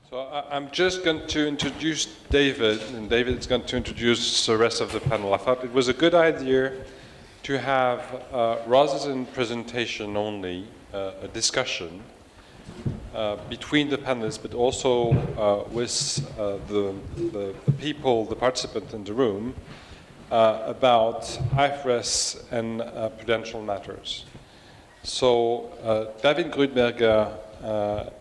So I'm just going to introduce David, and David is going to introduce the rest of the panel. I thought it was a good idea to have, rather than presentation only, a discussion between the panelists, but also with the people, the participants in the room, about IFRS and prudential matters. So David Gruenberger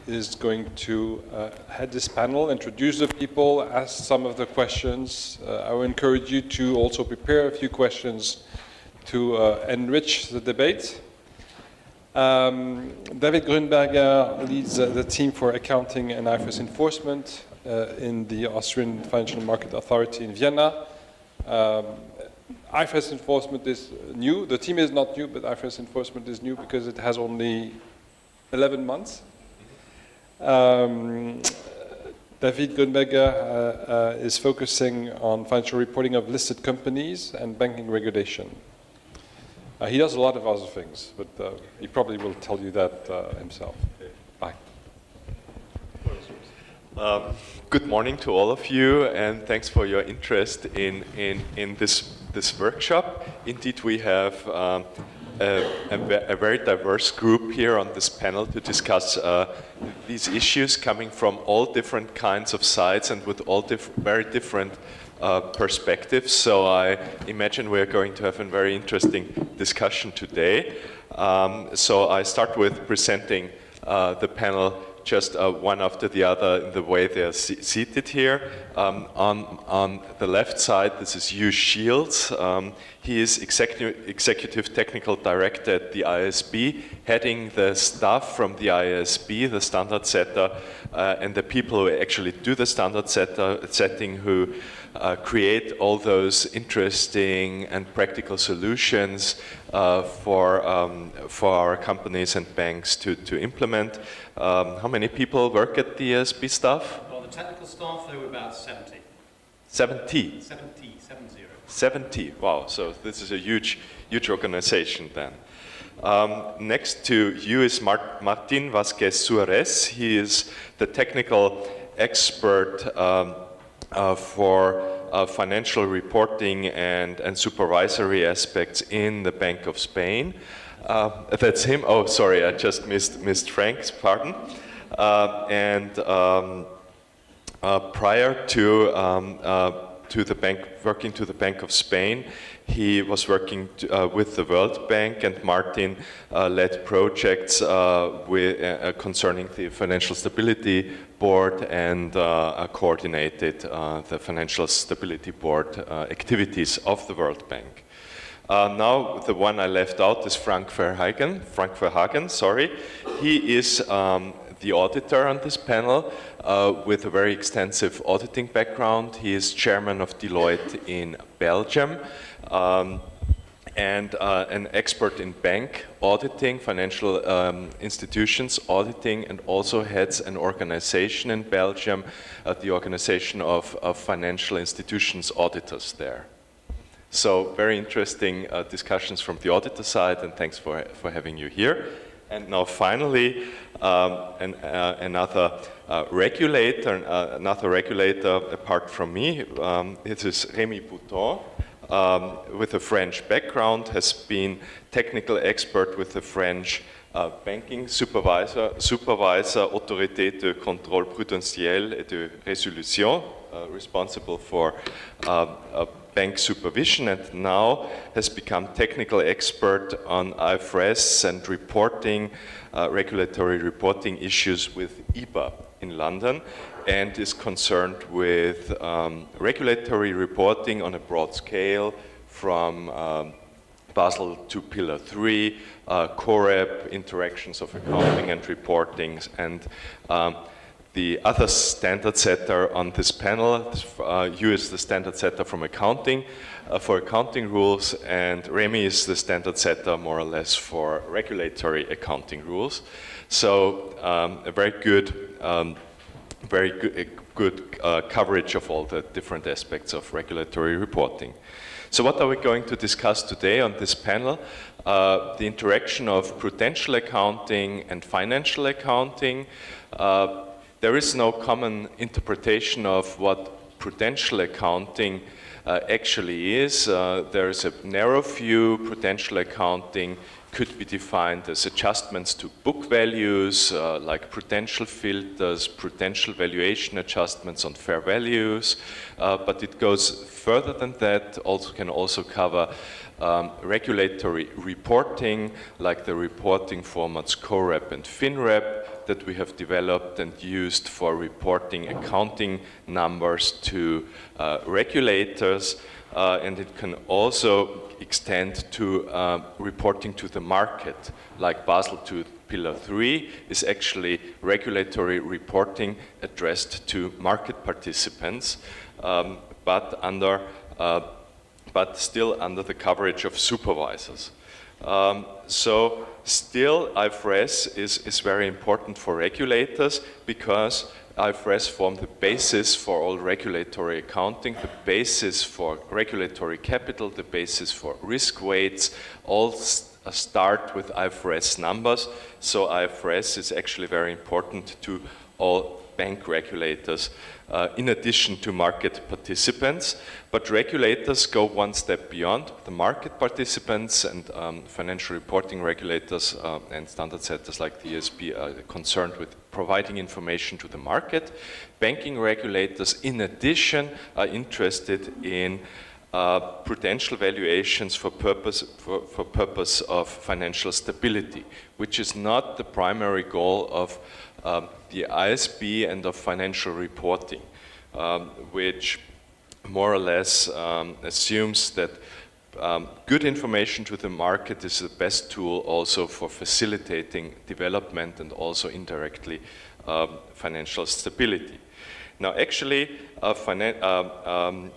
is going to head this panel, introduce the people, ask some of the questions. I will encourage you to also prepare a few questions to enrich the debate. David Gruenberger leads the team for accounting and IFRS enforcement in the Austrian Financial Market Authority in Vienna. IFRS enforcement is new. The team is not new, but IFRS enforcement is new because it has only 11 months. David Gruenberger is focusing on financial reporting of listed companies and banking regulation. He does a lot of other things, but he probably will tell you that himself. Bye. Good morning to all of you, and thanks for your interest in this workshop. Indeed, we have a very diverse group here on this panel to discuss these issues coming from all different kinds of sides and with all very different perspectives. So I imagine we're going to have a very interesting discussion today. So I start with presenting the panel just one after the other in the way they're seated here. On the left side, this is Hugh Shields. He is Executive Technical Director at the IASB, heading the staff from the IASB, the standard setter, and the people who actually do the standard setting, who create all those interesting and practical solutions for our companies and banks to implement. How many people work at the IASB staff? Well, the technical staff, there were about 70. 70? 70. 70, wow, so this is a huge organization then. Next to you is Martin Vazquez Suarez. He is the technical expert for financial reporting and supervisory aspects in the Bank of Spain. That's him. Oh, sorry, I just missed Frank's, pardon. Prior to the bank, working to the Bank of Spain, he was working with the WorldBank, and Martin led projects concerning the Financial Stability Board and coordinated the Financial Stability Board activities of the WorldBank. Now, the one I left out is Frank Verhaegen, sorry. He is the auditor on this panel with a very extensive auditing background. He is chairman of Deloitte in Belgium and an expert in bank auditing, financial institutions auditing, and also heads an organization in Belgium, the Organization of Financial Institutions Auditors there. So very interesting discussions from the auditor side, and thanks for having you here. And now finally, another regulator apart from me. This is Remi Boutant, with a French background, has been technical expert with the French banking supervisor, Autorité de contrôle prudentiel et de résolution, responsible for bank supervision, and now has become technical expert on IFRS and reporting, regulatory reporting issues with EBA in London, and is concerned with regulatory reporting on a broad scale from Basel to Pillar 3, COREP, interactions of accounting and reporting, and the other standard setter on this panel, Hugh is the standard setter from accounting, for accounting rules, and Remi is the standard setter more or less for regulatory accounting rules. So a very good coverage of all the different aspects of regulatory reporting. So what are we going to discuss today on this panel? The interaction of prudential accounting and financial accounting, there is no common interpretation of what prudential accounting actually is. There is a narrow view. Prudential accounting could be defined as adjustments to book values, like prudential filters, prudential valuation adjustments on fair values, but it goes further than that. Also can also cover regulatory reporting, like the reporting formats COREP and FINREP that we have developed and used for reporting accounting numbers to regulators, and it can also extend to reporting to the market, like Basel II Pillar 3 is actually regulatory reporting addressed to market participants, but still under the coverage of supervisors. So still IFRS is very important for regulators because IFRS form the basis for all regulatory accounting, the basis for regulatory capital, the basis for risk weights, all start with IFRS numbers. So IFRS is actually very important to all bank regulators, in addition to market participants. But regulators go one step beyond. The market participants and financial reporting regulators and standard setters like the IASB are concerned with providing information to the market. Banking regulators, in addition, are interested in prudential valuations for purpose of financial stability, which is not the primary goal of the IASB and of financial reporting, which more or less assumes that good information to the market is the best tool also for facilitating development and also indirectly financial stability. Now actually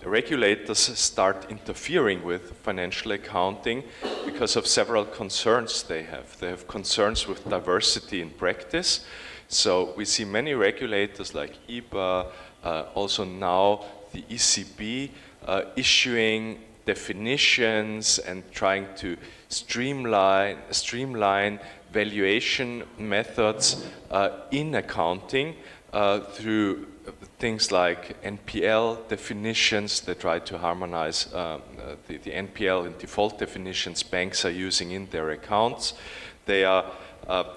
regulators start interfering with financial accounting because of several concerns they have. They have concerns with diversity in practice. So we see many regulators like EBA, also now the ECB, issuing definitions and trying to streamline valuation methods in accounting through things like NPL definitions. They try to harmonize the NPL and default definitions banks are using in their accounts. They are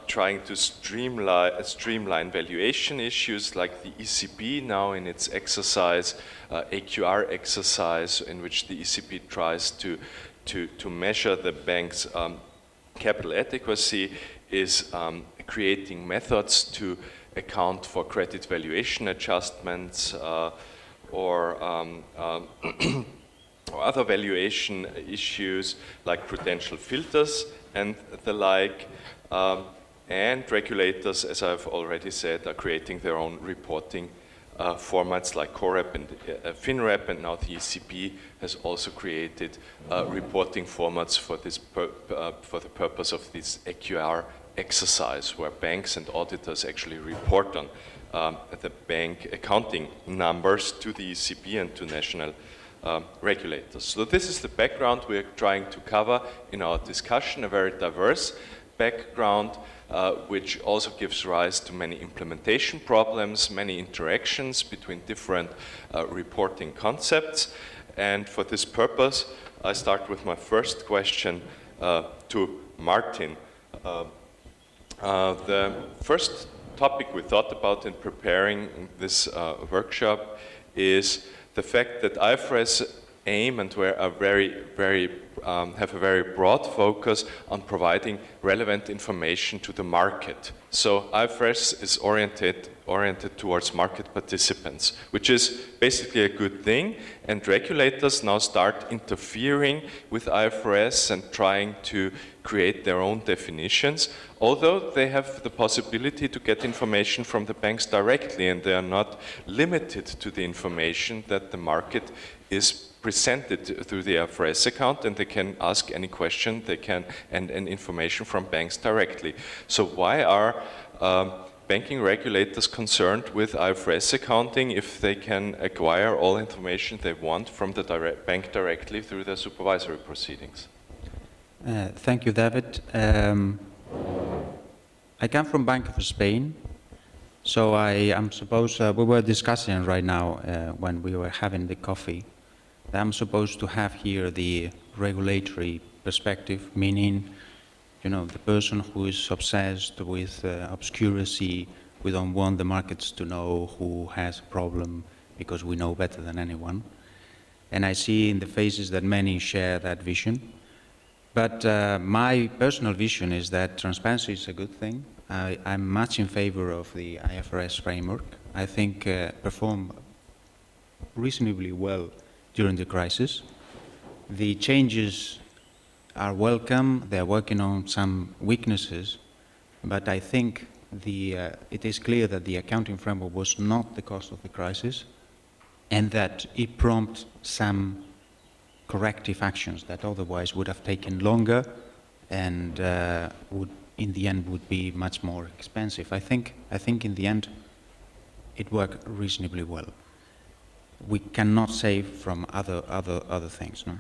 trying to streamline valuation issues like the ECB now in its exercise, AQR exercise, in which the ECB tries to measure the bank's capital adequacy, is creating methods to account for credit valuation adjustments or other valuation issues like prudential filters and the like. And regulators, as I've already said, are creating their own reporting formats like COREP and FINREP, and now the ECB has also created reporting formats for this for the purpose of this AQR exercise, where banks and auditors actually report on the bank accounting numbers to the ECB and to national regulators. So this is the background we're trying to cover in our discussion, a very diverse background, which also gives rise to many implementation problems, many interactions between different reporting concepts. And for this purpose, I start with my first question to Martin. The first topic we thought about in preparing this workshop is the fact that IFRS aim and have a very broad focus on providing relevant information to the market. So IFRS is oriented towards market participants, which is basically a good thing, and regulators now start interfering with IFRS and trying to create their own definitions, although they have the possibility to get information from the banks directly, and they are not limited to the information that the market is presented through the IFRS account, and they can ask any question they can and information from banks directly. So why are banking regulators concerned with IFRS accounting if they can acquire all information they want from the bank directly through their supervisory proceedings? Thank you, David. I come from Bank of Spain, So I am supposed, we were discussing right now when we were having the coffee, that I'm supposed to have here the regulatory perspective, meaning, you know, the person who is obsessed with obscuracy. We don't want the markets to know who has a problem because we know better than anyone. And I see in the faces that many share that vision. But my personal vision is that transparency is a good thing. I'm much in favor of the IFRS framework. I think performed reasonably well during the crisis. The changes are welcome. They're working on some weaknesses, but I think it is clear that the accounting framework was not the cause of the crisis, and that it prompted some corrective actions that otherwise would have taken longer and would, in the end, would be much more expensive. I think in the end, it worked reasonably well. We cannot say from other things. No?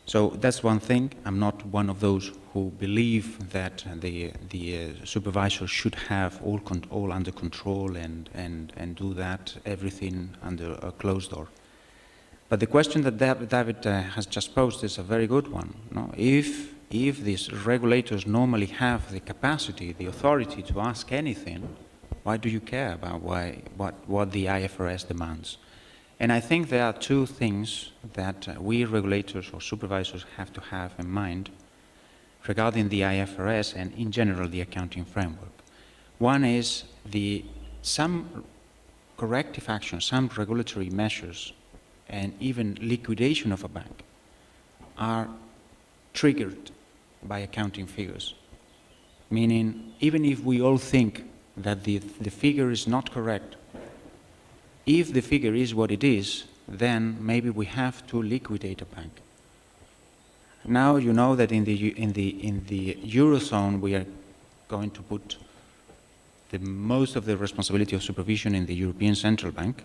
So that's one thing. I'm not one of those who believe that the supervisor should have all under control and do that, everything under a closed door. But the question that David has just posed is a very good one. No? If these regulators normally have the capacity, the authority to ask anything, why do you care about what the IFRS demands? And I think there are two things that we regulators or supervisors have to have in mind regarding the IFRS and in general the accounting framework. One is some corrective actions, some regulatory measures and even liquidation of a bank are triggered by accounting figures. Meaning, even if we all think that the figure is not correct, if the figure is what it is, then maybe we have to liquidate a bank. Now you know that in the Eurozone we are going to put most of the responsibility of supervision in the European Central Bank.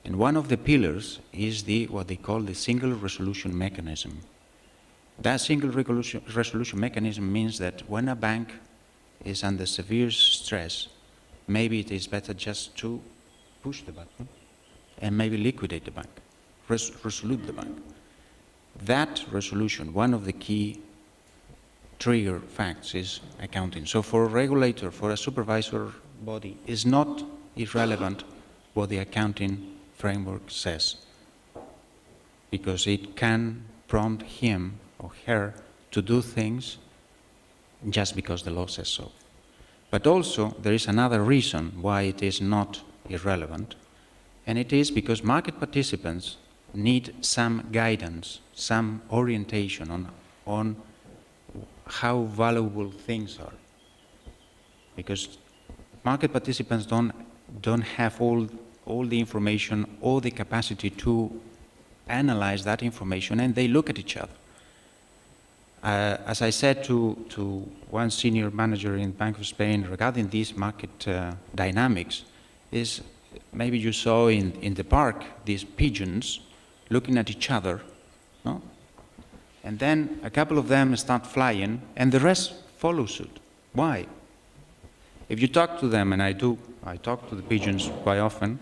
And one of the pillars is what they call the single resolution mechanism. That single resolution mechanism means that when a bank is under severe stress, maybe it is better just to push the button and maybe liquidate the bank, resolute the bank. That resolution, one of the key trigger facts is accounting. So for a regulator, for a supervisor body, it's not irrelevant what the accounting framework says, because it can prompt him or her to do things just because the law says so. But also there is another reason why it is not irrelevant, and it is because market participants need some guidance, some orientation on how valuable things are. Because market participants don't have all the information or the capacity to analyze that information, and they look at each other. As I said to one senior manager in Bank of Spain regarding these market dynamics, is maybe you saw in the park these pigeons looking at each other, no? And then a couple of them start flying and the rest follow suit. Why? If you talk to them, and I talk to the pigeons quite often,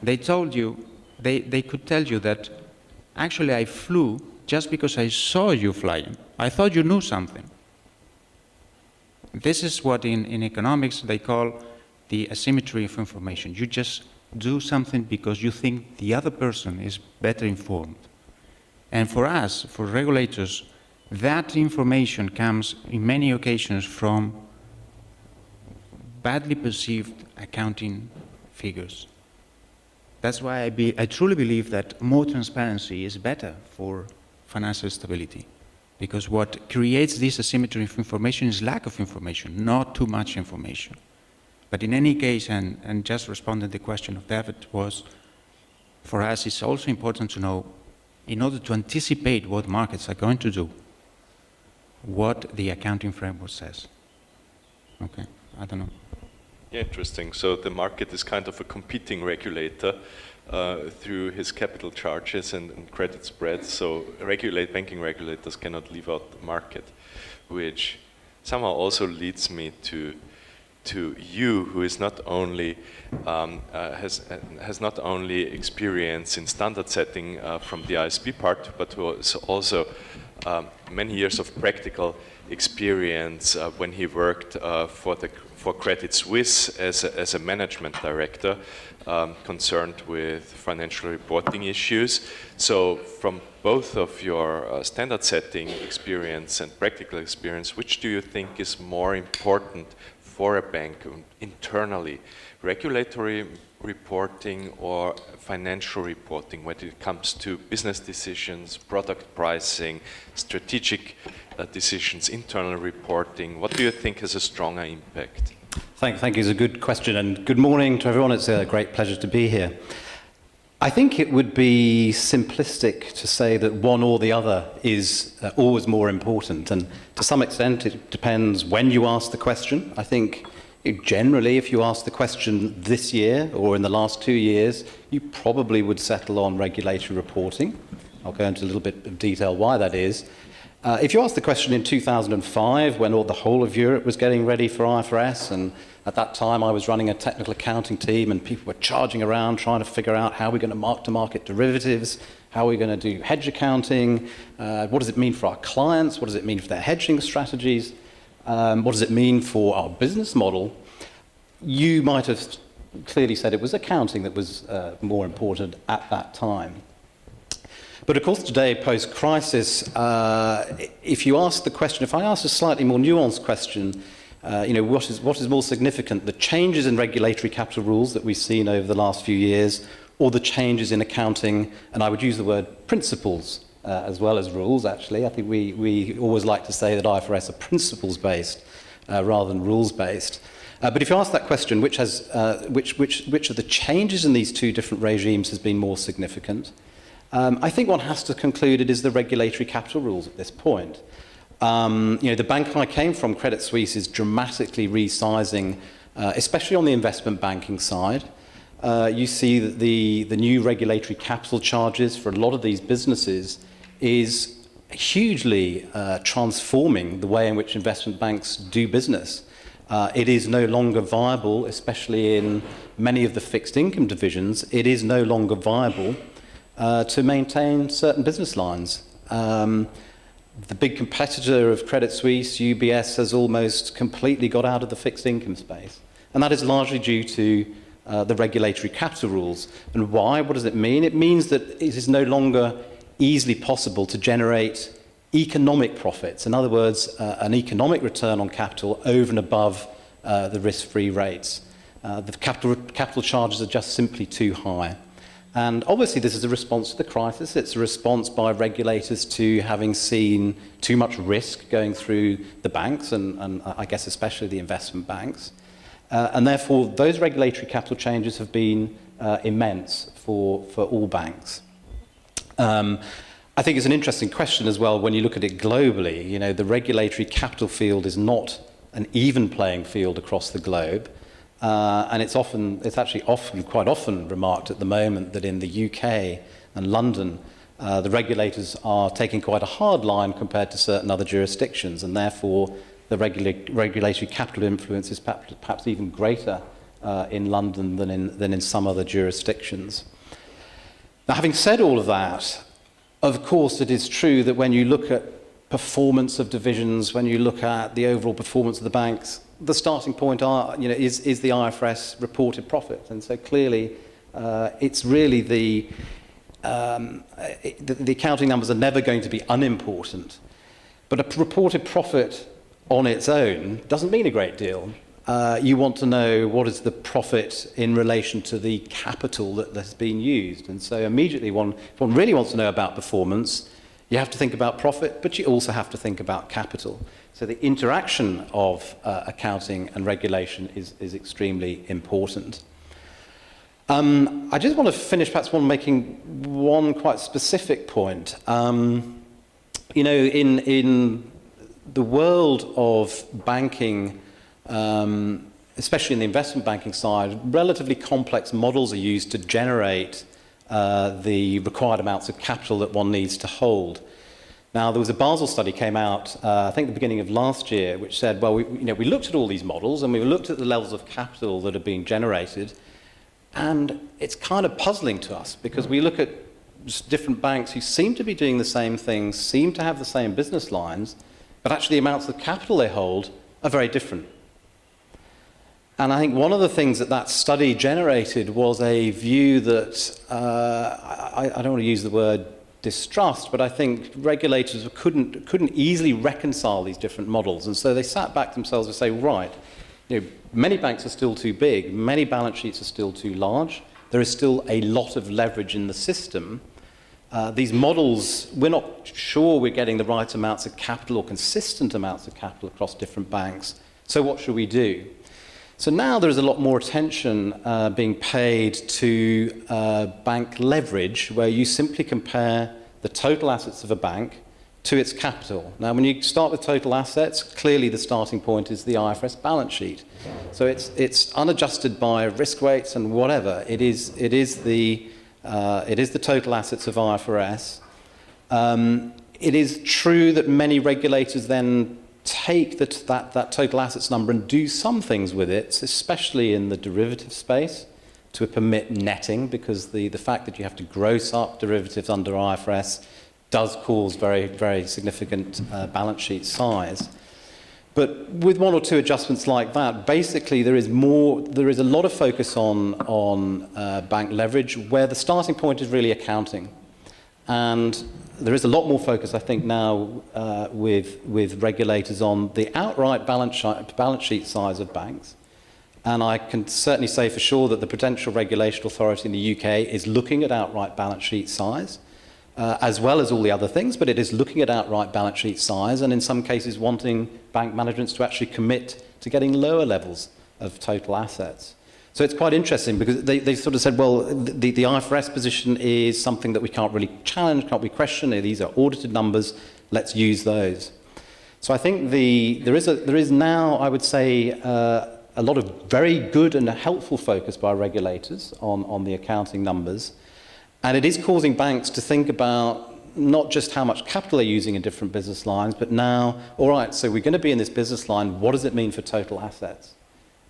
they told you, they could tell you that actually I flew just because I saw you flying. I thought you knew something. This is what in economics they call the asymmetry of information. You just do something because you think the other person is better informed. And for us, for regulators, that information comes in many occasions from badly perceived accounting figures. That's why I truly believe that more transparency is better for financial stability, because what creates this asymmetry of information is lack of information, not too much information. But in any case, and just responding to the question of David, was for us it's also important to know, in order to anticipate what markets are going to do, what the accounting framework says. Okay, I don't know. Yeah, interesting. So the market is kind of a competing regulator through his capital charges and credit spreads. So banking regulators cannot leave out the market, which somehow also leads me to to you, who is not only has not only experience in standard setting from the IASB part, but who is also many years of practical experience when he worked for Credit Suisse as a management director concerned with financial reporting issues. So from both of your standard setting experience and practical experience, which do you think is more important for a bank internally, regulatory reporting or financial reporting when it comes to business decisions, product pricing, strategic decisions, internal reporting? What do you think has a stronger impact? Thank you. It's a good question, and good morning to everyone. It's a great pleasure to be here. I think it would be simplistic to say that one or the other is always more important, and to some extent it depends when you ask the question. I think generally if you ask the question this year or in the last 2 years, you probably would settle on regulatory reporting. I'll go into a little bit of detail why that is. If you ask the question in 2005, when the whole of Europe was getting ready for IFRS, and at that time I was running a technical accounting team and people were charging around trying to figure out how we're going to mark-to-market derivatives, how we're going to do hedge accounting, what does it mean for our clients, what does it mean for their hedging strategies, what does it mean for our business model, you might have clearly said it was accounting that was more important at that time. But of course today, post-crisis, if you ask the question, if I ask a slightly more nuanced question, what is more significant, the changes in regulatory capital rules that we've seen over the last few years, or the changes in accounting, and I would use the word principles as well as rules, actually. I think we always like to say that IFRS are principles-based rather than rules-based. But if you ask that question, which of the changes in these two different regimes has been more significant, I think one has to conclude it is the regulatory capital rules at this point. The bank I came from, Credit Suisse, is dramatically resizing, especially on the investment banking side. You see that the new regulatory capital charges for a lot of these businesses is hugely transforming the way in which investment banks do business. It is no longer viable, especially in many of the fixed income divisions, it is no longer viable to maintain certain business lines. The big competitor of Credit Suisse, UBS, has almost completely got out of the fixed income space. And that is largely due to the regulatory capital rules. And why? What does it mean? It means that it is no longer easily possible to generate economic profits. In other words, an economic return on capital over and above the risk-free rates. The capital charges are just simply too high. And obviously this is a response to the crisis. It's a response by regulators to having seen too much risk going through the banks and I guess especially the investment banks. And therefore those regulatory capital changes have been immense for all banks. I think it's an interesting question as well when you look at it globally. The regulatory capital field is not an even playing field across the globe. And it's actually quite often remarked at the moment that in the UK and London, the regulators are taking quite a hard line compared to certain other jurisdictions, and therefore the regulatory capital influence is perhaps even greater in London than in some other jurisdictions. Now, having said all of that, of course it is true that when you look at performance of divisions, when you look at the overall performance of the banks, the starting point is the IFRS reported profit. And so clearly it's really the accounting numbers are never going to be unimportant. But a reported profit on its own doesn't mean a great deal. You want to know what is the profit in relation to the capital that has been used. And so immediately if one really wants to know about performance, you have to think about profit, but you also have to think about capital. So the interaction of accounting and regulation is extremely important. I just want to finish perhaps making one quite specific point. In the world of banking, especially in the investment banking side, relatively complex models are used to generate the required amounts of capital that one needs to hold. Now, there was a Basel study came out, I think at the beginning of last year, which said, well, we looked at all these models and we looked at the levels of capital that are being generated, and it's kind of puzzling to us because we look at just different banks who seem to be doing the same things, seem to have the same business lines, but actually the amounts of capital they hold are very different. And I think one of the things that that study generated was a view that, I don't want to use the word distrust, but I think regulators couldn't easily reconcile these different models. And so they sat back themselves and say, right, many banks are still too big, many balance sheets are still too large, there is still a lot of leverage in the system. These models, we're not sure we're getting the right amounts of capital or consistent amounts of capital across different banks. So what should we do? So now there's a lot more attention being paid to bank leverage, where you simply compare the total assets of a bank to its capital. Now, when you start with total assets, clearly the starting point is the IFRS balance sheet. So it's unadjusted by risk weights and whatever. It is the total assets of IFRS. It is true that many regulators then take that total assets number and do some things with it, especially in the derivative space, to permit netting, because the fact that you have to gross up derivatives under IFRS does cause very, very significant balance sheet size. But with one or two adjustments like that, basically there is a lot of focus on bank leverage, where the starting point is really accounting. And there is a lot more focus, I think, now with regulators on the outright balance sheet size of banks. And I can certainly say for sure that the Prudential Regulation Authority in the UK is looking at outright balance sheet size, as well as all the other things, but it is looking at outright balance sheet size, and in some cases wanting bank managements to actually commit to getting lower levels of total assets. So it's quite interesting because they sort of said, well, the IFRS position is something that we can't really challenge, can't we question? These are audited numbers, let's use those. So I think there is now, I would say, a lot of very good and helpful focus by regulators on the accounting numbers. And it is causing banks to think about not just how much capital they're using in different business lines, but now, all right, so we're going to be in this business line, what does it mean for total assets?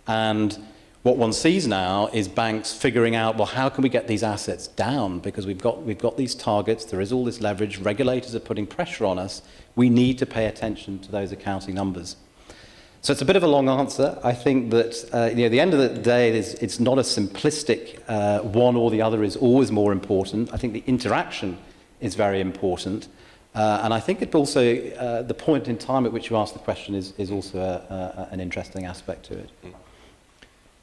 And what one sees now is banks figuring out, well, how can we get these assets down? Because we've got these targets, there is all this leverage, regulators are putting pressure on us, we need to pay attention to those accounting numbers. So it's a bit of a long answer. I think that at the end of the day, it's not a simplistic one or the other is always more important. I think the interaction is very important. And I think it also, the point in time at which you ask the question is also an interesting aspect to it.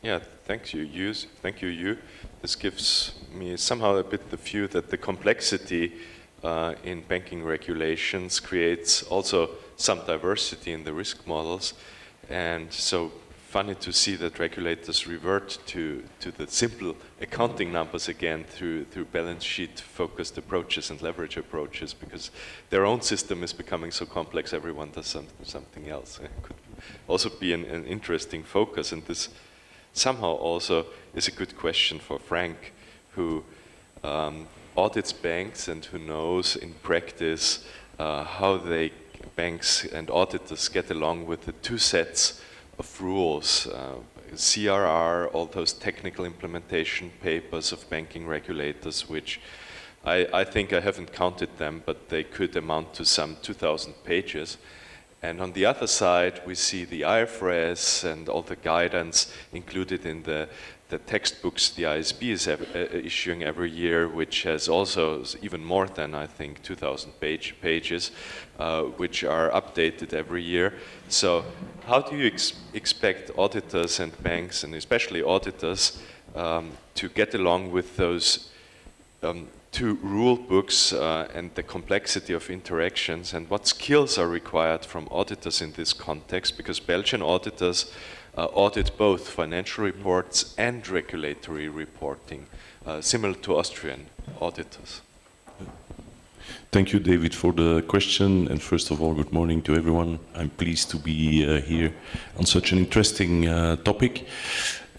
Yeah, thank you, Hugh. This gives me somehow a bit the view that the complexity in banking regulations creates also some diversity in the risk models. And so funny to see that regulators revert to the simple accounting numbers again through balance sheet focused approaches and leverage approaches, because their own system is becoming so complex, everyone does something else. It could also be an interesting focus, and this somehow also is a good question for Frank, who audits banks and who knows in practice how banks and auditors get along with the two sets of rules, CFRR, all those technical implementation papers of banking regulators, which I think I haven't counted them, but they could amount to some 2,000 pages. And on the other side, we see the IFRS and all the guidance included in the textbooks the IASB is issuing every year, which has also even more than, I think, 2,000 pages, which are updated every year. So how do you expect auditors and banks, and especially auditors, to get along with those two rule books and the complexity of interactions, and what skills are required from auditors in this context? Because Belgian auditors audit both financial reports and regulatory reporting, similar to Austrian auditors. Thank you, David, for the question. And first of all, good morning to everyone. I'm pleased to be here on such an interesting topic.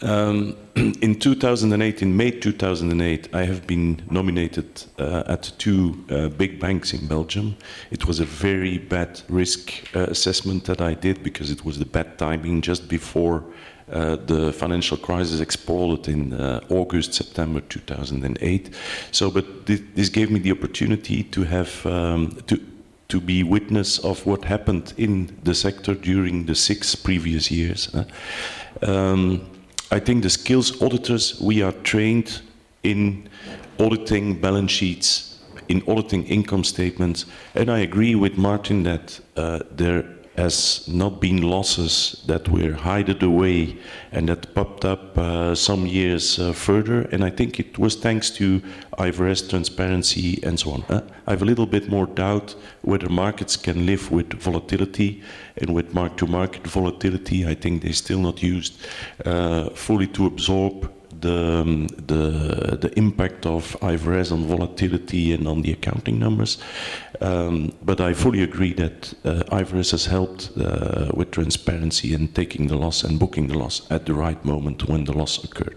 In 2008, in May 2008, I have been nominated at two big banks in Belgium. It was a very bad risk assessment that I did because it was the bad timing just before the financial crisis exploded in August, September 2008. So, but this gave me the opportunity to have to be witness of what happened in the sector during the 6 previous years. I think the skills auditors, we are trained in auditing balance sheets, in auditing income statements, and I agree with Martin that there has not been losses that were hidden away and that popped up some years further, and I think it was thanks to IFRS transparency and so on. I have a little bit more doubt whether markets can live with volatility, and with mark-to-market volatility, I think they're still not used fully to absorb the impact of IFRS on volatility and on the accounting numbers. But I fully agree that IFRS has helped with transparency and taking the loss and booking the loss at the right moment when the loss occurred.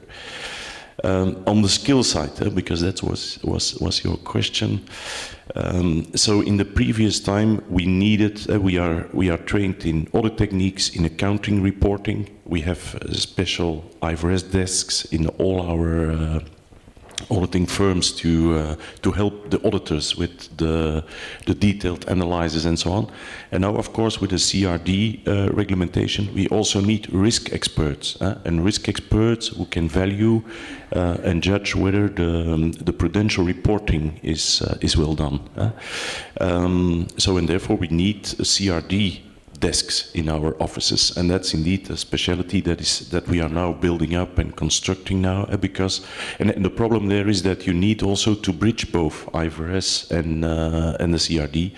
On the skill side, because that was your question. So in the previous time, we needed, we are trained in audit techniques, in accounting reporting. We have special IFRS desks in all our auditing firms to help the auditors with the detailed analysis and so on. And now, of course, with the CRD regulation, we also need risk experts, and risk experts who can value and judge whether the prudential reporting is well done. So, and therefore, we need a CRD desks in our offices, and that's indeed a specialty that we are now building up and constructing now, because and the problem there is that you need also to bridge both IFRS and the CRD.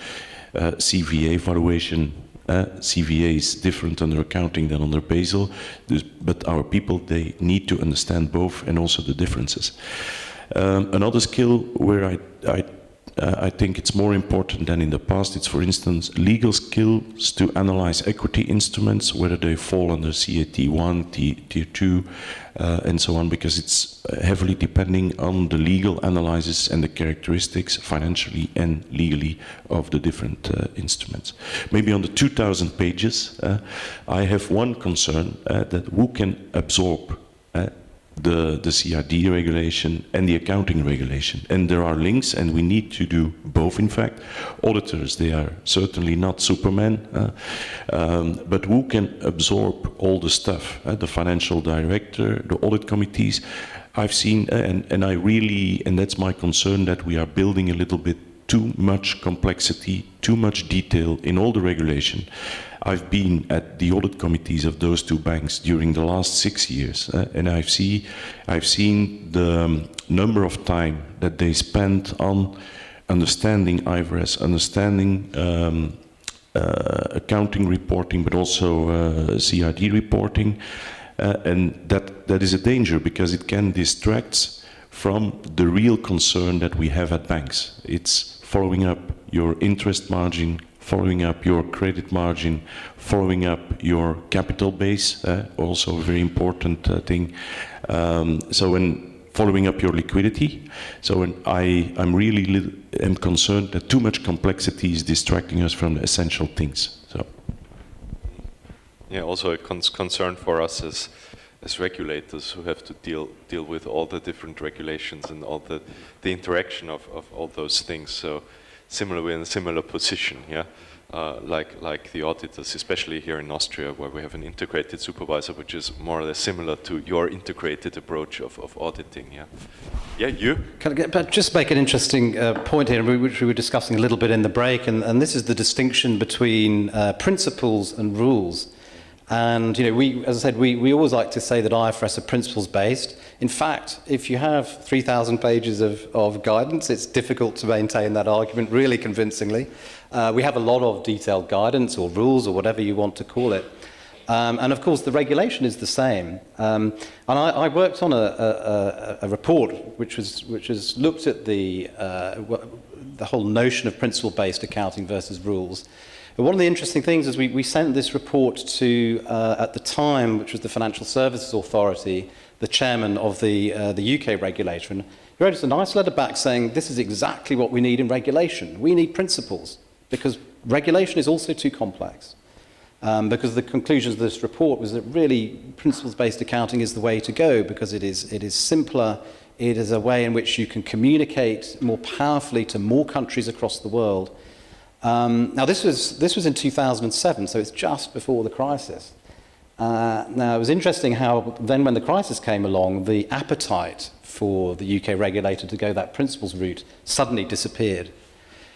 CVA valuation, CVA is different under accounting than under Basel, but our people, they need to understand both and also the differences. Another skill where I think it's more important than in the past. It's, for instance, legal skills to analyze equity instruments, whether they fall under CAT1, Tier 2, and so on, because it's heavily depending on the legal analysis and the characteristics, financially and legally, of the different instruments. Maybe on the 2,000 pages, I have one concern, that who can absorb the CRD regulation and the accounting regulation. And there are links, and we need to do both, in fact. Auditors, they are certainly not supermen, but who can absorb all the stuff? The financial director, the audit committees. I've seen, and I really, and that's my concern, that we are building a little bit too much complexity, too much detail in all the regulation. I've been at the audit committees of those two banks during the last 6 years, and I've seen the number of time that they spent on understanding IFRS, understanding accounting reporting, but also CRD reporting, and that is a danger, because it can distract from the real concern that we have at banks. It's following up your interest margin, following up your credit margin, following up your capital base, also a very important thing. So when following up your liquidity, so when I'm really am concerned that too much complexity is distracting us from the essential things. So. Yeah, also a concern for us as regulators who have to deal with all the different regulations and all the interaction of all those things. So we're in a similar position, yeah, like the auditors, especially here in Austria, where we have an integrated supervisor, which is more or less similar to your integrated approach of auditing, yeah. Yeah, you? Can I just make an interesting point here, which we were discussing a little bit in the break, and this is the distinction between principles and rules. And, you know, as I said, we always like to say that IFRS are principles-based. In fact, if you have 3,000 pages of guidance, it's difficult to maintain that argument really convincingly. We have a lot of detailed guidance or rules or whatever you want to call it. And of course, the regulation is the same. And I worked on a report which has looked at the whole notion of principle-based accounting versus rules. But one of the interesting things is we sent this report to, at the time, which was the Financial Services Authority, the chairman of the UK regulator, and he wrote us a nice letter back saying, this is exactly what we need in regulation. We need principles, because regulation is also too complex. Because the conclusions of this report was that really principles-based accounting is the way to go, because it is simpler, it is a way in which you can communicate more powerfully to more countries across the world. Now this was in 2007, so it's just before the crisis. Now it was interesting how then when the crisis came along, the appetite for the UK regulator to go that principles route suddenly disappeared.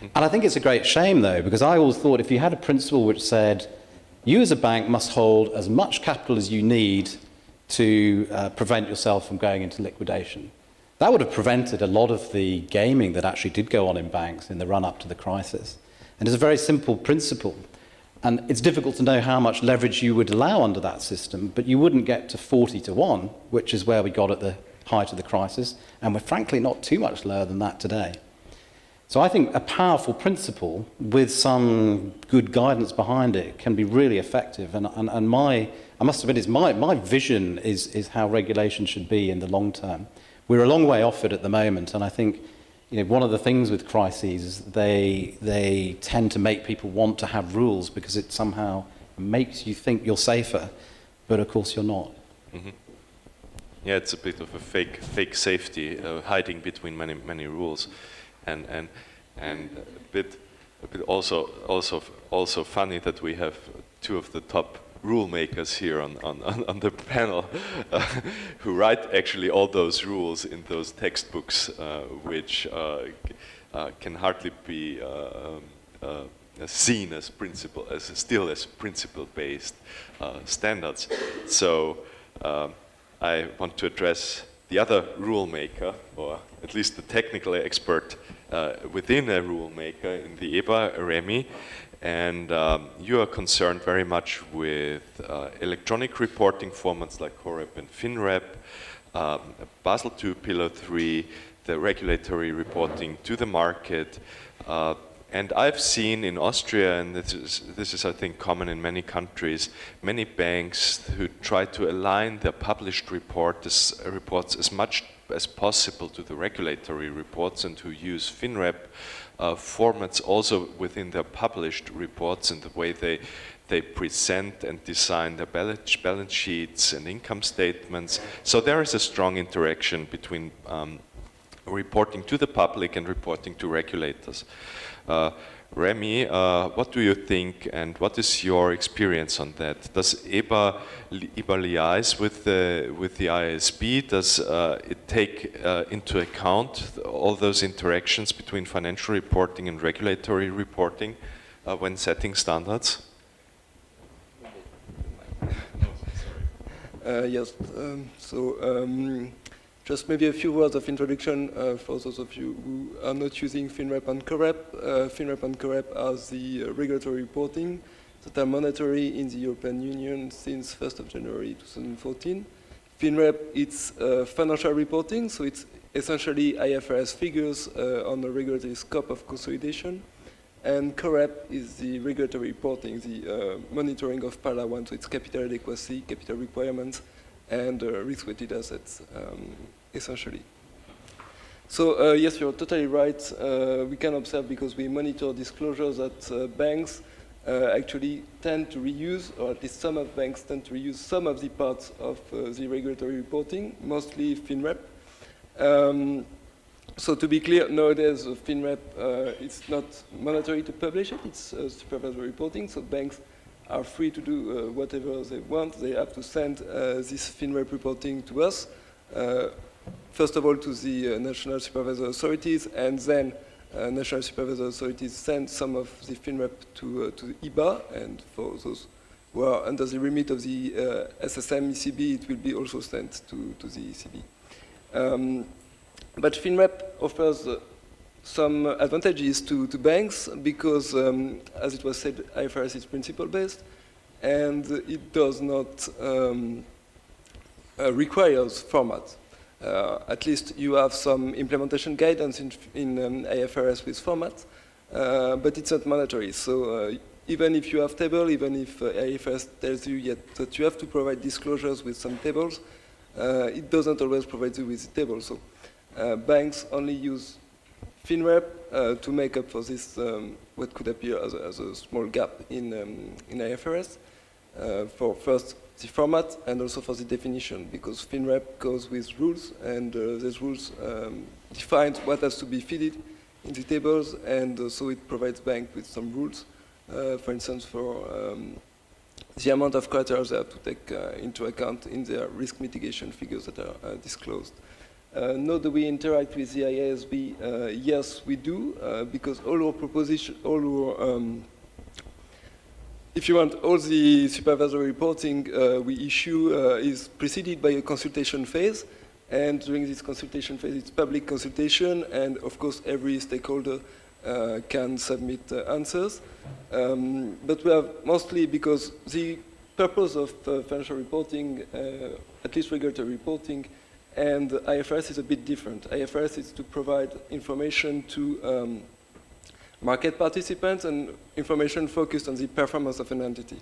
And I think it's a great shame though, because I always thought if you had a principle which said, you as a bank must hold as much capital as you need to prevent yourself from going into liquidation, that would have prevented a lot of the gaming that actually did go on in banks in the run-up to the crisis. And it's a very simple principle. And it's difficult to know how much leverage you would allow under that system, but you wouldn't get to 40-1, which is where we got at the height of the crisis, and we're frankly not too much lower than that today. So I think a powerful principle with some good guidance behind it can be really effective. And I must admit, my vision is how regulation should be in the long term. We're a long way off it at the moment, and I think one of the things with crises is they tend to make people want to have rules because it somehow makes you think you're safer, but of course you're not. Mm-hmm. Yeah, it's a bit of a fake safety, hiding between many rules, and a bit also funny that we have two of the top rule makers here on the panel who write actually all those rules in those textbooks, which can hardly be seen as principle-based standards. So I want to address the other rule maker, or at least the technical expert within a rule maker in the EBA, Remi. And you are concerned very much with electronic reporting formats like COREP and FINREP, Basel II Pillar 3, the regulatory reporting to the market. And I've seen in Austria, and this is I think common in many countries, many banks who try to align their published reports as much as possible to the regulatory reports, and who use FINREP formats also within their published reports and the way they present and design their balance sheets and income statements. So there is a strong interaction between reporting to the public and reporting to regulators. Remi, what do you think, and what is your experience on that? Does EBA liaise with the IASB? Does it take into account all those interactions between financial reporting and regulatory reporting when setting standards? Yes. Just maybe a few words of introduction for those of you who are not using FINREP and COREP. FINREP and COREP are the regulatory reporting that are mandatory in the European Union since 1st of January 2014. FINREP, it's financial reporting, so it's essentially IFRS figures on the regulatory scope of consolidation. And COREP is the regulatory reporting, the monitoring of Pillar 1, so it's capital adequacy, capital requirements, and risk-weighted assets, essentially. So yes, you're totally right. We can observe, because we monitor disclosures, that banks actually tend to reuse, or at least some of banks tend to reuse some of the parts of the regulatory reporting, mostly FINREP. So to be clear, nowadays FINREP, it's not mandatory to publish it, it's supervisory reporting, so banks are free to do whatever they want. They have to send this FINREP reporting to us, first of all to the national supervisory authorities, and then national supervisory authorities send some of the FINREP to the EBA, and for those who are under the remit of the SSM ECB, it will be also sent to the ECB. But FINREP offers some advantages to banks because, as it was said, IFRS is principle-based, and it does not requires format. At least you have some implementation guidance in IFRS with format, but it's not mandatory. So even if you have table, even if IFRS tells you yet that you have to provide disclosures with some tables, it doesn't always provide you with the table. So banks only use FinRep to make up for this, what could appear as a small gap in IFRS, for first the format and also for the definition, because FinRep goes with rules, and these rules define what has to be fitted in the tables, and so it provides bank with some rules, for instance, for the amount of collateral they have to take into account in their risk mitigation figures that are disclosed. Now do we interact with the IASB? Yes, we do, because all our proposition, if you want, all the supervisory reporting we issue is preceded by a consultation phase, and during this consultation phase, it's public consultation, and of course, every stakeholder can submit answers. But we have mostly, because the purpose of financial reporting, at least regulatory reporting, and IFRS is a bit different. IFRS is to provide information to market participants and information focused on the performance of an entity.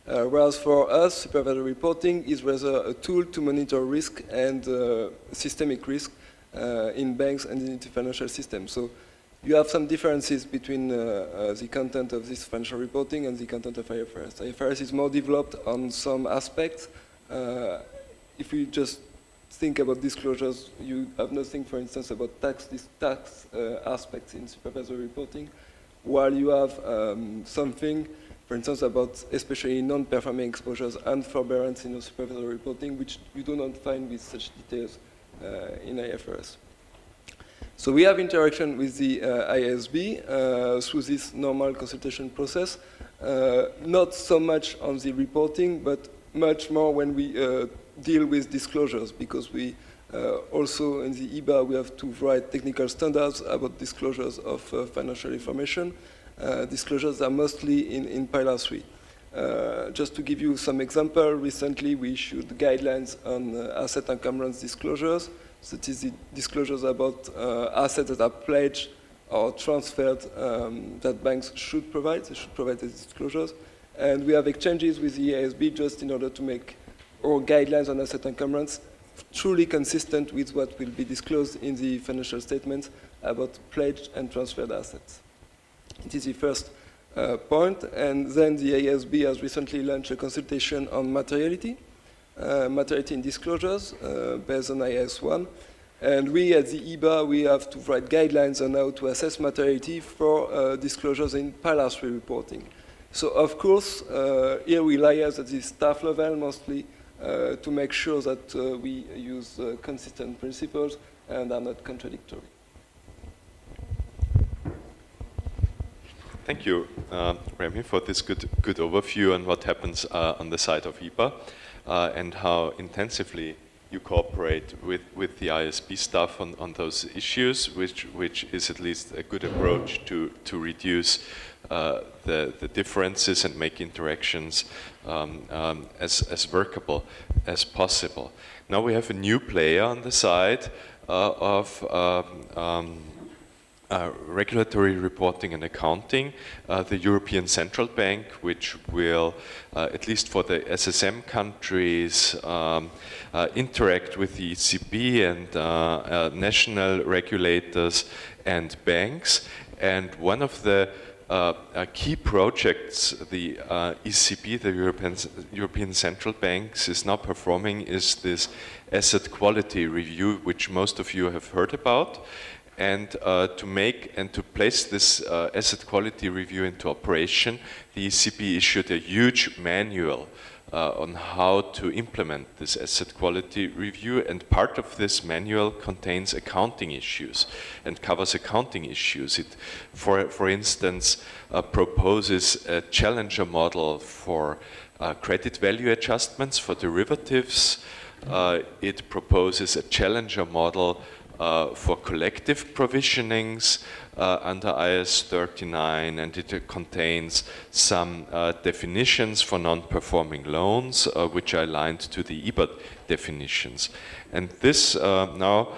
Whereas for us, supervisory reporting is rather a tool to monitor risk and systemic risk in banks and in the financial system. So you have some differences between the content of this financial reporting and the content of IFRS. IFRS is more developed on some aspects. If we just think about disclosures, you have nothing, for instance, about tax aspects in supervisory reporting, while you have something, for instance, about especially non-performing exposures and forbearance in supervisory reporting, which you do not find with such details in IFRS. So we have interaction with the IASB through this normal consultation process, not so much on the reporting, but much more when we deal with disclosures, because we also in the EBA we have to write technical standards about disclosures of financial information. Disclosures are mostly in Pillar 3. Just to give you some example, recently we issued guidelines on asset encumbrance disclosures. So that is the disclosures about assets that are pledged or transferred that banks should provide. They should provide these disclosures. And we have exchanges with the IASB just in order to make our guidelines on asset encumbrance truly consistent with what will be disclosed in the financial statements about pledged and transferred assets. It is the first point. And then the IASB has recently launched a consultation on materiality in disclosures based on IAS1. And we at the EBA, we have to write guidelines on how to assess materiality for disclosures in Pillar 3 reporting. So of course, here we liaise at the staff level mostly to make sure that we use consistent principles and are not contradictory. Thank you, Remi, for this good overview on what happens on the side of EBA and how intensively you cooperate with the IASB staff on those issues, which is at least a good approach to reduce the differences and make interactions as workable as possible. Now we have a new player on the side of regulatory reporting and accounting, the European Central Bank, which will, at least for the SSM countries, interact with the ECB and national regulators and banks. And one of the key projects the ECB, the European Central Banks, is now performing is this asset quality review, which most of you have heard about. And to place this asset quality review into operation, the ECB issued a huge manual on how to implement this asset quality review, and part of this manual contains accounting issues and covers accounting issues. It, for instance, proposes a challenger model for credit value adjustments for derivatives. It proposes a challenger model for collective provisionings under IAS 39, and it contains some definitions for non-performing loans, which are aligned to the EBAT definitions. And this now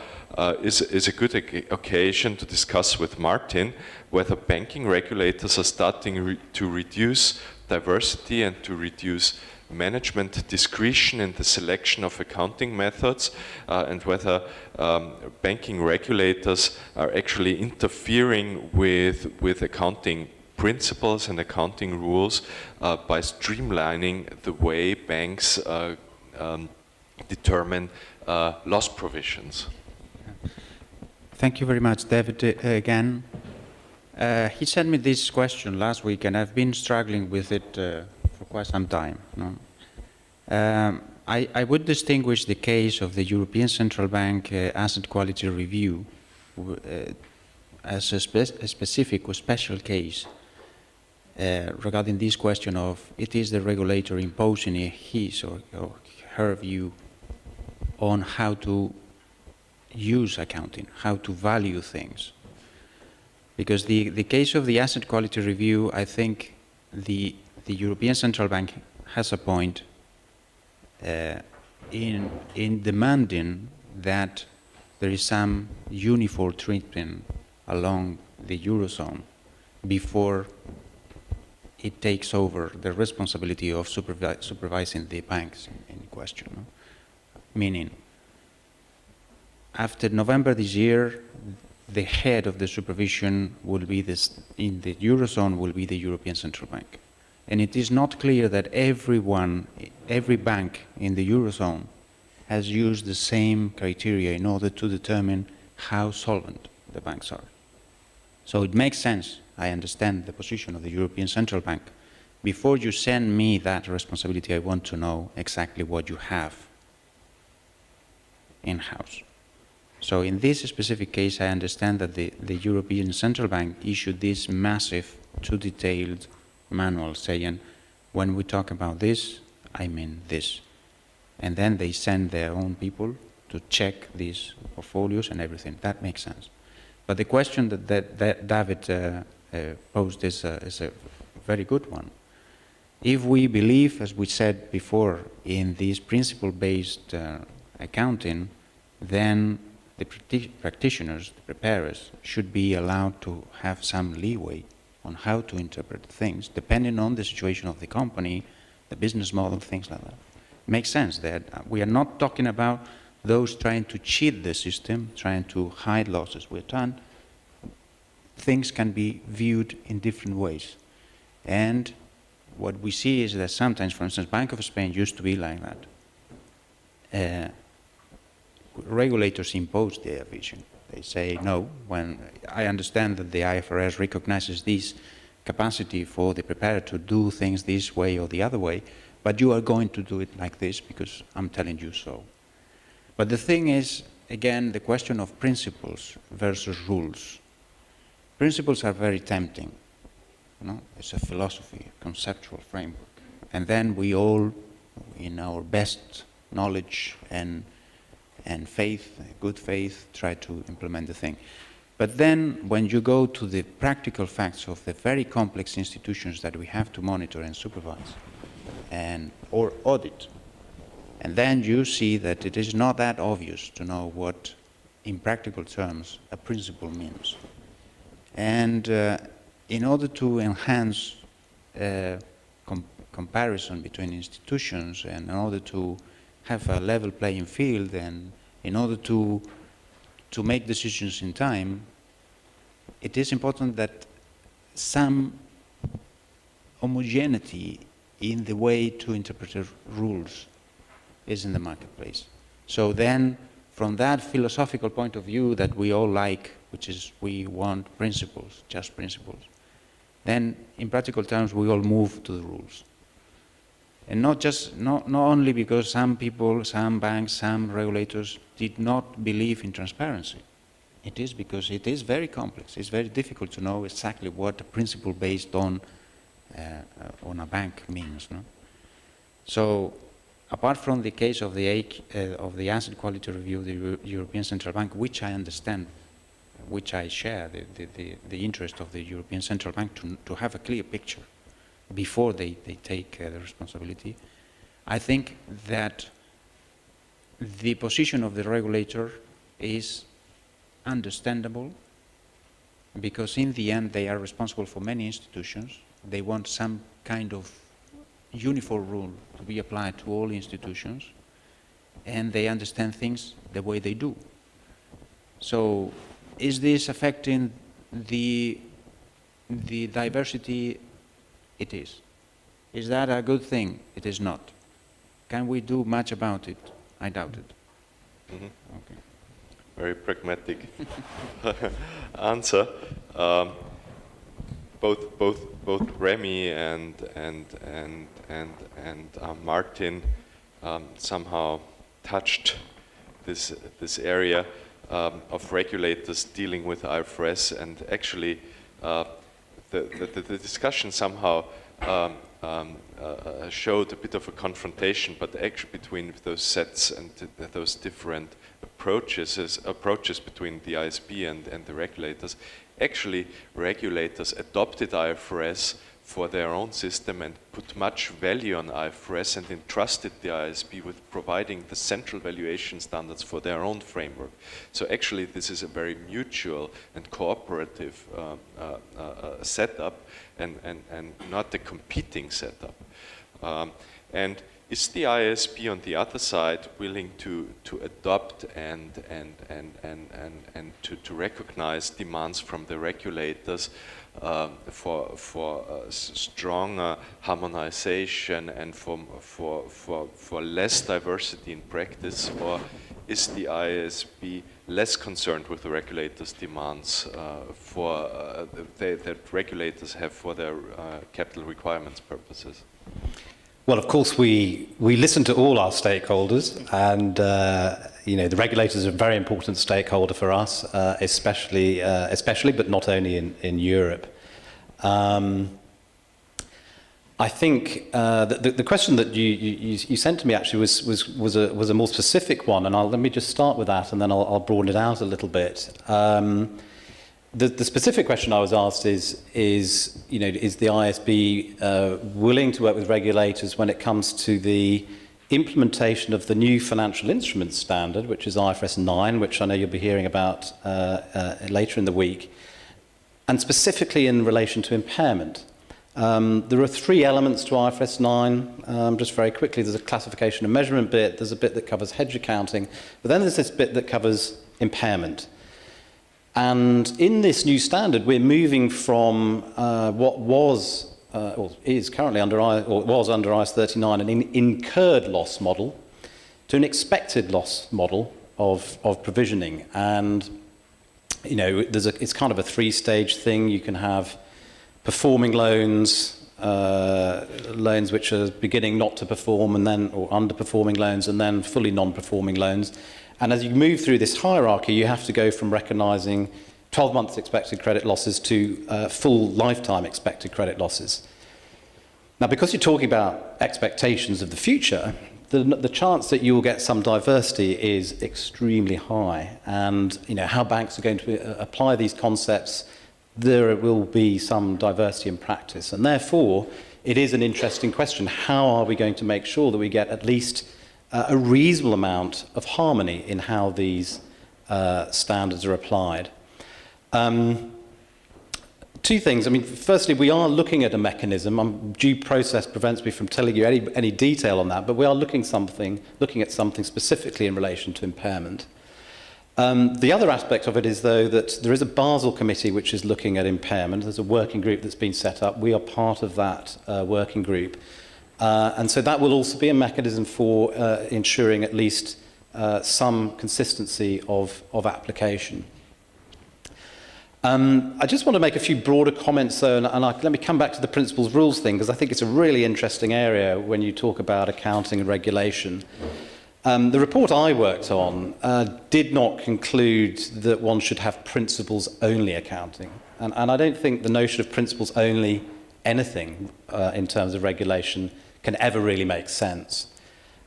is a good occasion to discuss with Martin whether banking regulators are starting to reduce diversity and to reduce management discretion in the selection of accounting methods, and whether banking regulators are actually interfering with accounting principles and accounting rules by streamlining the way banks determine loss provisions. Thank you very much, David, again. He sent me this question last week, and I've been struggling with it for quite some time. No? I would distinguish the case of the European Central Bank asset quality review as a specific or special case regarding this question of it is the regulator imposing his or her view on how to use accounting, how to value things. Because the case of the asset quality review, I think the European Central Bank has a point in demanding that there is some uniform treatment along the Eurozone before it takes over the responsibility of supervising the banks in question. No? Meaning, after November this year, the head of the supervision will be in the Eurozone will be the European Central Bank. And it is not clear that every bank in the Eurozone has used the same criteria in order to determine how solvent the banks are. So it makes sense, I understand the position of the European Central Bank. Before you send me that responsibility, I want to know exactly what you have in-house. So in this specific case, I understand that the European Central Bank issued this massive, too detailed manual saying, when we talk about this, I mean this. And then they send their own people to check these portfolios and everything. That makes sense. But the question that David posed is a very good one. If we believe, as we said before, in this principle-based accounting, then the practitioners, the preparers, should be allowed to have some leeway on how to interpret things, depending on the situation of the company, the business model, things like that. It makes sense that we are not talking about those trying to cheat the system, trying to hide losses. Things can be viewed in different ways. And what we see is that sometimes, for instance, Bank of Spain used to be like that. Regulators impose their vision. They say, no, when I understand that the IFRS recognizes this capacity for the preparer to do things this way or the other way, but you are going to do it like this because I'm telling you so. But the thing is, again, the question of principles versus rules. Principles are very tempting. You know? It's a philosophy, a conceptual framework. And then we all, in our best knowledge and faith, good faith, try to implement the thing. But then when you go to the practical facts of the very complex institutions that we have to monitor and supervise or audit, and then you see that it is not that obvious to know what, in practical terms, a principle means. And in order to enhance comparison between institutions and in order to have a level playing field and in order to make decisions in time, it is important that some homogeneity in the way to interpret rules is in the marketplace. So then, from that philosophical point of view that we all like, which is we want principles, just principles, then in practical terms we all move to the rules. And not only because some people, some banks, some regulators did not believe in transparency. It is because it is very complex. It's very difficult to know exactly what a principle based on a bank means. No? So apart from the case of the asset quality review of the European Central Bank, which I understand, which I share, the interest of the European Central Bank to have a clear picture before they take the responsibility, I think that the position of the regulator is understandable, because in the end they are responsible for many institutions. They want some kind of uniform rule to be applied to all institutions, and they understand things the way they do. So is this affecting the diversity? It is. Is that a good thing? It is not. Can we do much about it? I doubt it. Mhm. Okay. Very pragmatic answer. Both Remi and Martin somehow touched this area of regulators dealing with IFRS, and actually the discussion somehow showed a bit of a confrontation, but actually between those sets and those different approaches between the IASB and the regulators. Actually, regulators adopted IFRS for their own system and put much value on IFRS and entrusted the IASB with providing the central valuation standards for their own framework. So actually, this is a very mutual and cooperative setup, and not a competing setup. And is the IASB on the other side willing to adopt and to recognize demands from the regulators for stronger harmonization and for less diversity in practice, or is the IASB less concerned with the regulators' demands that regulators have for their capital requirements purposes? Well, of course, we listen to all our stakeholders, and the regulators are a very important stakeholder for us, especially, but not only in Europe. I think the question that you sent to me actually was a more specific one, and let me just start with that, and then I'll broaden it out a little bit. The specific question I was asked is the IASB willing to work with regulators when it comes to the implementation of the new financial instruments standard, which is IFRS 9, which I know you'll be hearing about later in the week, and specifically in relation to impairment. There are three elements to IFRS 9. Just very quickly, there's a classification and measurement bit, there's a bit that covers hedge accounting, but then there's this bit that covers impairment. And in this new standard, we're moving from what was currently under IAS 39 an incurred loss model to an expected loss model of provisioning. And it's kind of a three-stage thing. You can have performing loans, loans which are beginning not to perform, or underperforming loans, and then fully non-performing loans. And as you move through this hierarchy, you have to go from recognising 12 months expected credit losses to full lifetime expected credit losses. Now, because you're talking about expectations of the future, the chance that you will get some diversity is extremely high. And how banks are going to apply these concepts, there will be some diversity in practice. And therefore, it is an interesting question. How are we going to make sure that we get at least a reasonable amount of harmony in how these standards are applied? Two things. I mean, firstly, we are looking at a mechanism. Due process prevents me from telling you any detail on that, but we are looking at something specifically in relation to impairment. The other aspect of it is, though, that there is a Basel committee which is looking at impairment. There's a working group that's been set up. We are part of that working group. And so that will also be a mechanism for ensuring at least some consistency of application. I just want to make a few broader comments, though, and let me come back to the principles rules thing, because I think it's a really interesting area when you talk about accounting and regulation. The report I worked on did not conclude that one should have principles-only accounting. And I don't think the notion of principles-only anything in terms of regulation can ever really make sense.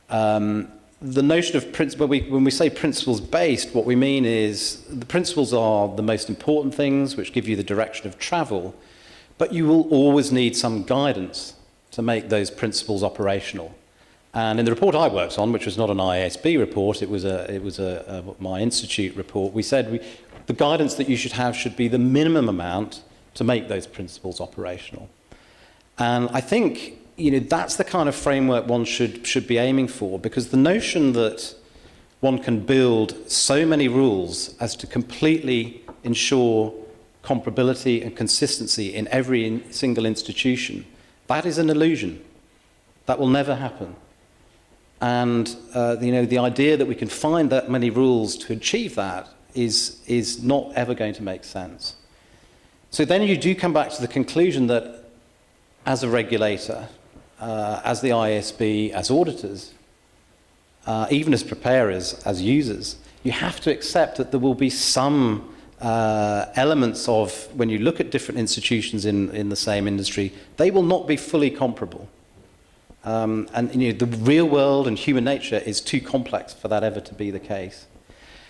The notion of when we say principles-based, what we mean is the principles are the most important things which give you the direction of travel, but you will always need some guidance to make those principles operational. And in the report I worked on, which was not an IASB report, it was my institute report, we said the guidance that you should have should be the minimum amount to make those principles operational. And I think that's the kind of framework one should be aiming for, because the notion that one can build so many rules as to completely ensure comparability and consistency in every single institution, that is an illusion. That will never happen. And the idea that we can find that many rules to achieve that is not ever going to make sense. So then you do come back to the conclusion that as a regulator, as the IASB, as auditors, even as preparers, as users, you have to accept that there will be some elements of, when you look at different institutions in the same industry, they will not be fully comparable. And the real world and human nature is too complex for that ever to be the case.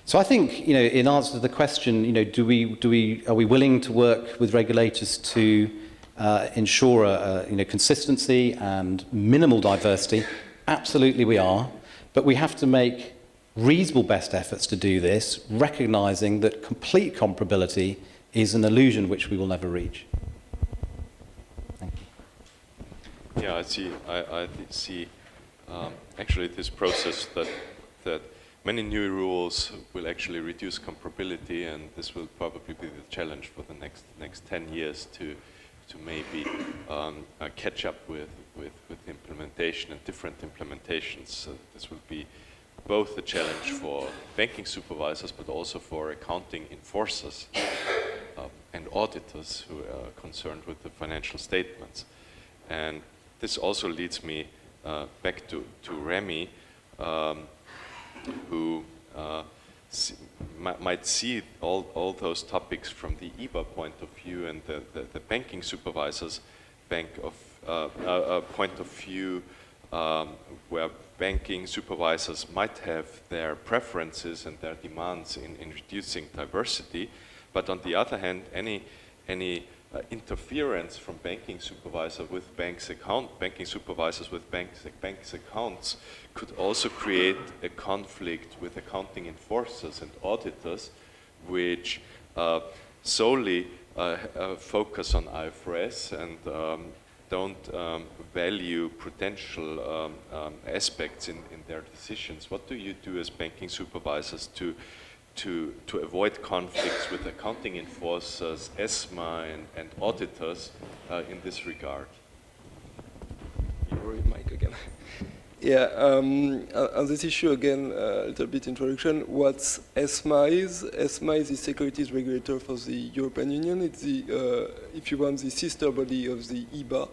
So I think, in answer to the question, are we willing to work with regulators to ensure consistency and minimal diversity? Absolutely we are, but we have to make reasonable best efforts to do this, recognizing that complete comparability is an illusion which we will never reach. Thank you. Yeah, I see actually this process that many new rules will actually reduce comparability, and this will probably be the challenge for the next 10 years to maybe catch up with implementation and different implementations. So this will be both a challenge for banking supervisors, but also for accounting enforcers and auditors who are concerned with the financial statements. And this also leads me back to Remi, who might see all those topics from the EBA point of view and the banking supervisors point of view, where banking supervisors might have their preferences and their demands in reducing diversity, but on the other hand, any interference from banking supervisors with banks' accounts could also create a conflict with accounting enforcers and auditors, which solely focus on IFRS and don't value prudential aspects in their decisions. What do you do as banking supervisors to avoid conflicts with accounting enforcers, ESMA, and auditors in this regard? Your mic again. Yeah, on this issue again, a little bit introduction. What ESMA is? ESMA is the securities regulator for the European Union. It's the, if you want, the sister body of the EBA.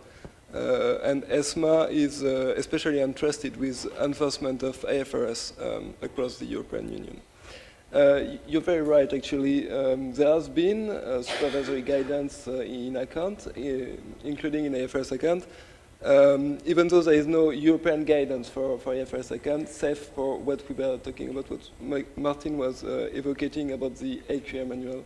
And ESMA is especially entrusted with enforcement of IFRS across the European Union. You're very right, actually. There has been supervisory guidance in account, including in IFRS account, even though there is no European guidance for IFRS account, save for what we were talking about, what Martin was evocating about the AQR manual,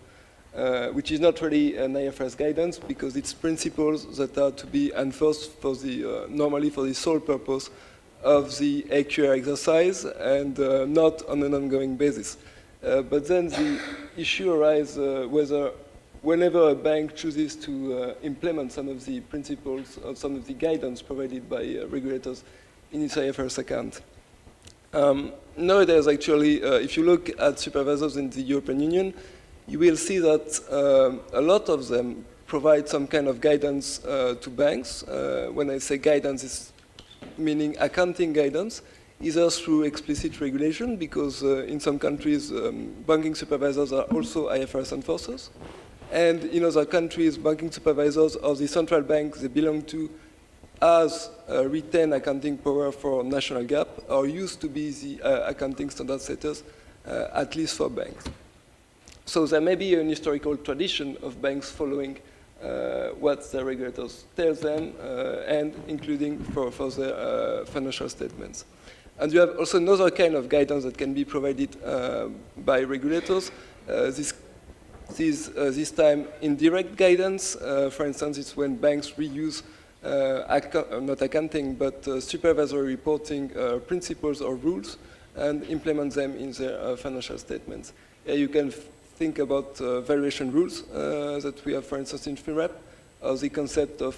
which is not really an IFRS guidance because it's principles that are to be enforced for the, normally for the sole purpose of the AQR exercise and not on an ongoing basis. But then the issue arises whether whenever a bank chooses to implement some of the principles or some of the guidance provided by regulators in its IFRS account. Nowadays, actually, if you look at supervisors in the European Union, you will see that a lot of them provide some kind of guidance to banks. When I say guidance, it's meaning accounting guidance, either through explicit regulation, because in some countries, banking supervisors are also IFRS enforcers. And in other countries, banking supervisors or the central bank they belong to as retain accounting power for national GAAP or used to be the accounting standard setters, at least for banks. So there may be an historical tradition of banks following what the regulators tell them, and including for their financial statements. And you have also another kind of guidance that can be provided by regulators. This time indirect guidance. For instance, it's when banks reuse not accounting, but supervisory reporting principles or rules and implement them in their financial statements. You can think about valuation rules that we have, for instance, in FINREP, or the concept of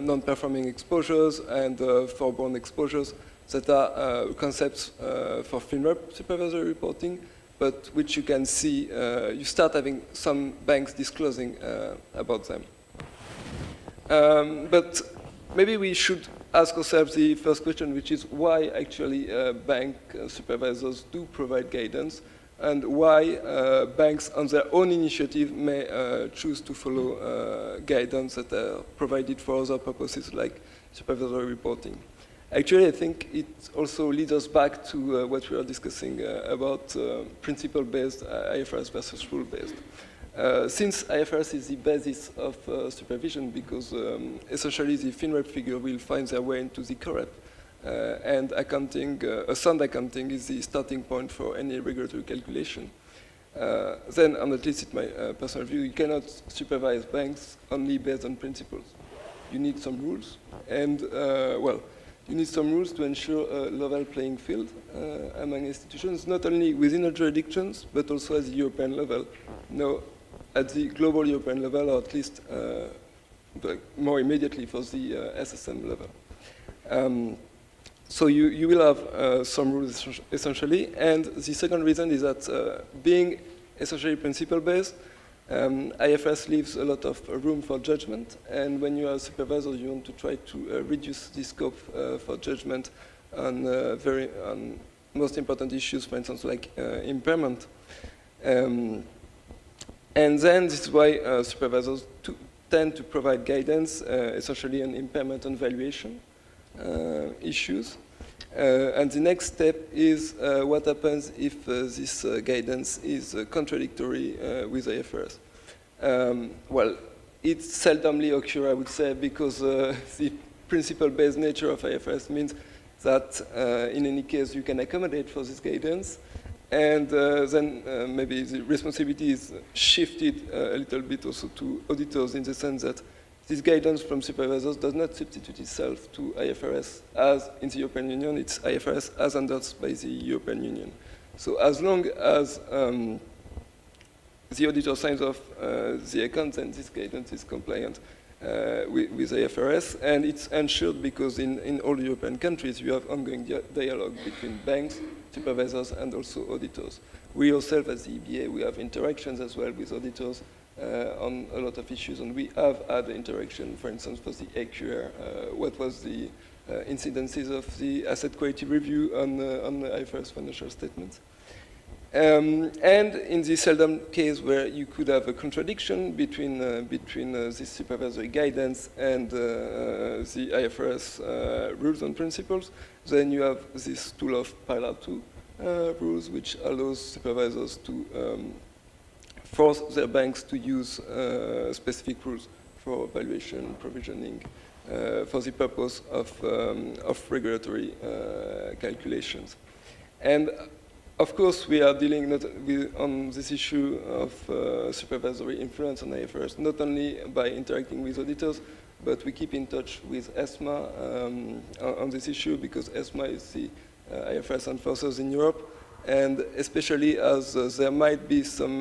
non-performing exposures and forborne exposures that are concepts for FINREP supervisory reporting, but which you can see, you start having some banks disclosing about them. But maybe we should ask ourselves the first question, which is why actually bank supervisors do provide guidance, and why banks on their own initiative may choose to follow guidance that are provided for other purposes like supervisory reporting. Actually, I think it also leads us back to what we are discussing about principle-based IFRS versus rule-based. Since IFRS is the basis of supervision, because essentially the FINREP figure will find their way into the COREP, and accounting, sound accounting is the starting point for any regulatory calculation. Then, and at least in my personal view, you cannot supervise banks only based on principles. You need some rules, and well, you need some rules to ensure a level playing field among institutions, not only within the jurisdictions, but also at the European level. Now, at the global European level, or at least more immediately for the SSM level. So you will have some rules essentially, and the second reason is that being essentially principle-based, IFRS leaves a lot of room for judgment, and when you are a supervisor, you want to try to reduce the scope for judgment on most important issues, for instance, like impairment. And then this is why supervisors tend to provide guidance, essentially on impairment and valuation issues. And the next step is what happens if this guidance is contradictory with IFRS. Well, it seldomly occurs, I would say, because the principle-based nature of IFRS means that in any case you can accommodate for this guidance, and then maybe the responsibility is shifted a little bit also to auditors, in the sense that this guidance from supervisors does not substitute itself to IFRS as in the European Union. It's IFRS as endorsed by the European Union. So as long as the auditor signs off the accounts, and this guidance is compliant with IFRS, and it's ensured because in all European countries you have ongoing dialogue between banks, supervisors, and also auditors. We ourselves as the EBA, we have interactions as well with auditors on a lot of issues, and we have had interaction, for instance, for the AQR, what was the incidences of the asset quality review on the IFRS financial statements. And in the seldom case where you could have a contradiction between this supervisory guidance and the IFRS rules and principles, then you have this tool of Pillar 2 rules, which allows supervisors to force their banks to use specific rules for valuation, provisioning, for the purpose of regulatory calculations. And of course, we are dealing on this issue of supervisory influence on IFRS, not only by interacting with auditors, but we keep in touch with ESMA on this issue, because ESMA is the IFRS enforcers in Europe. And especially as there might be some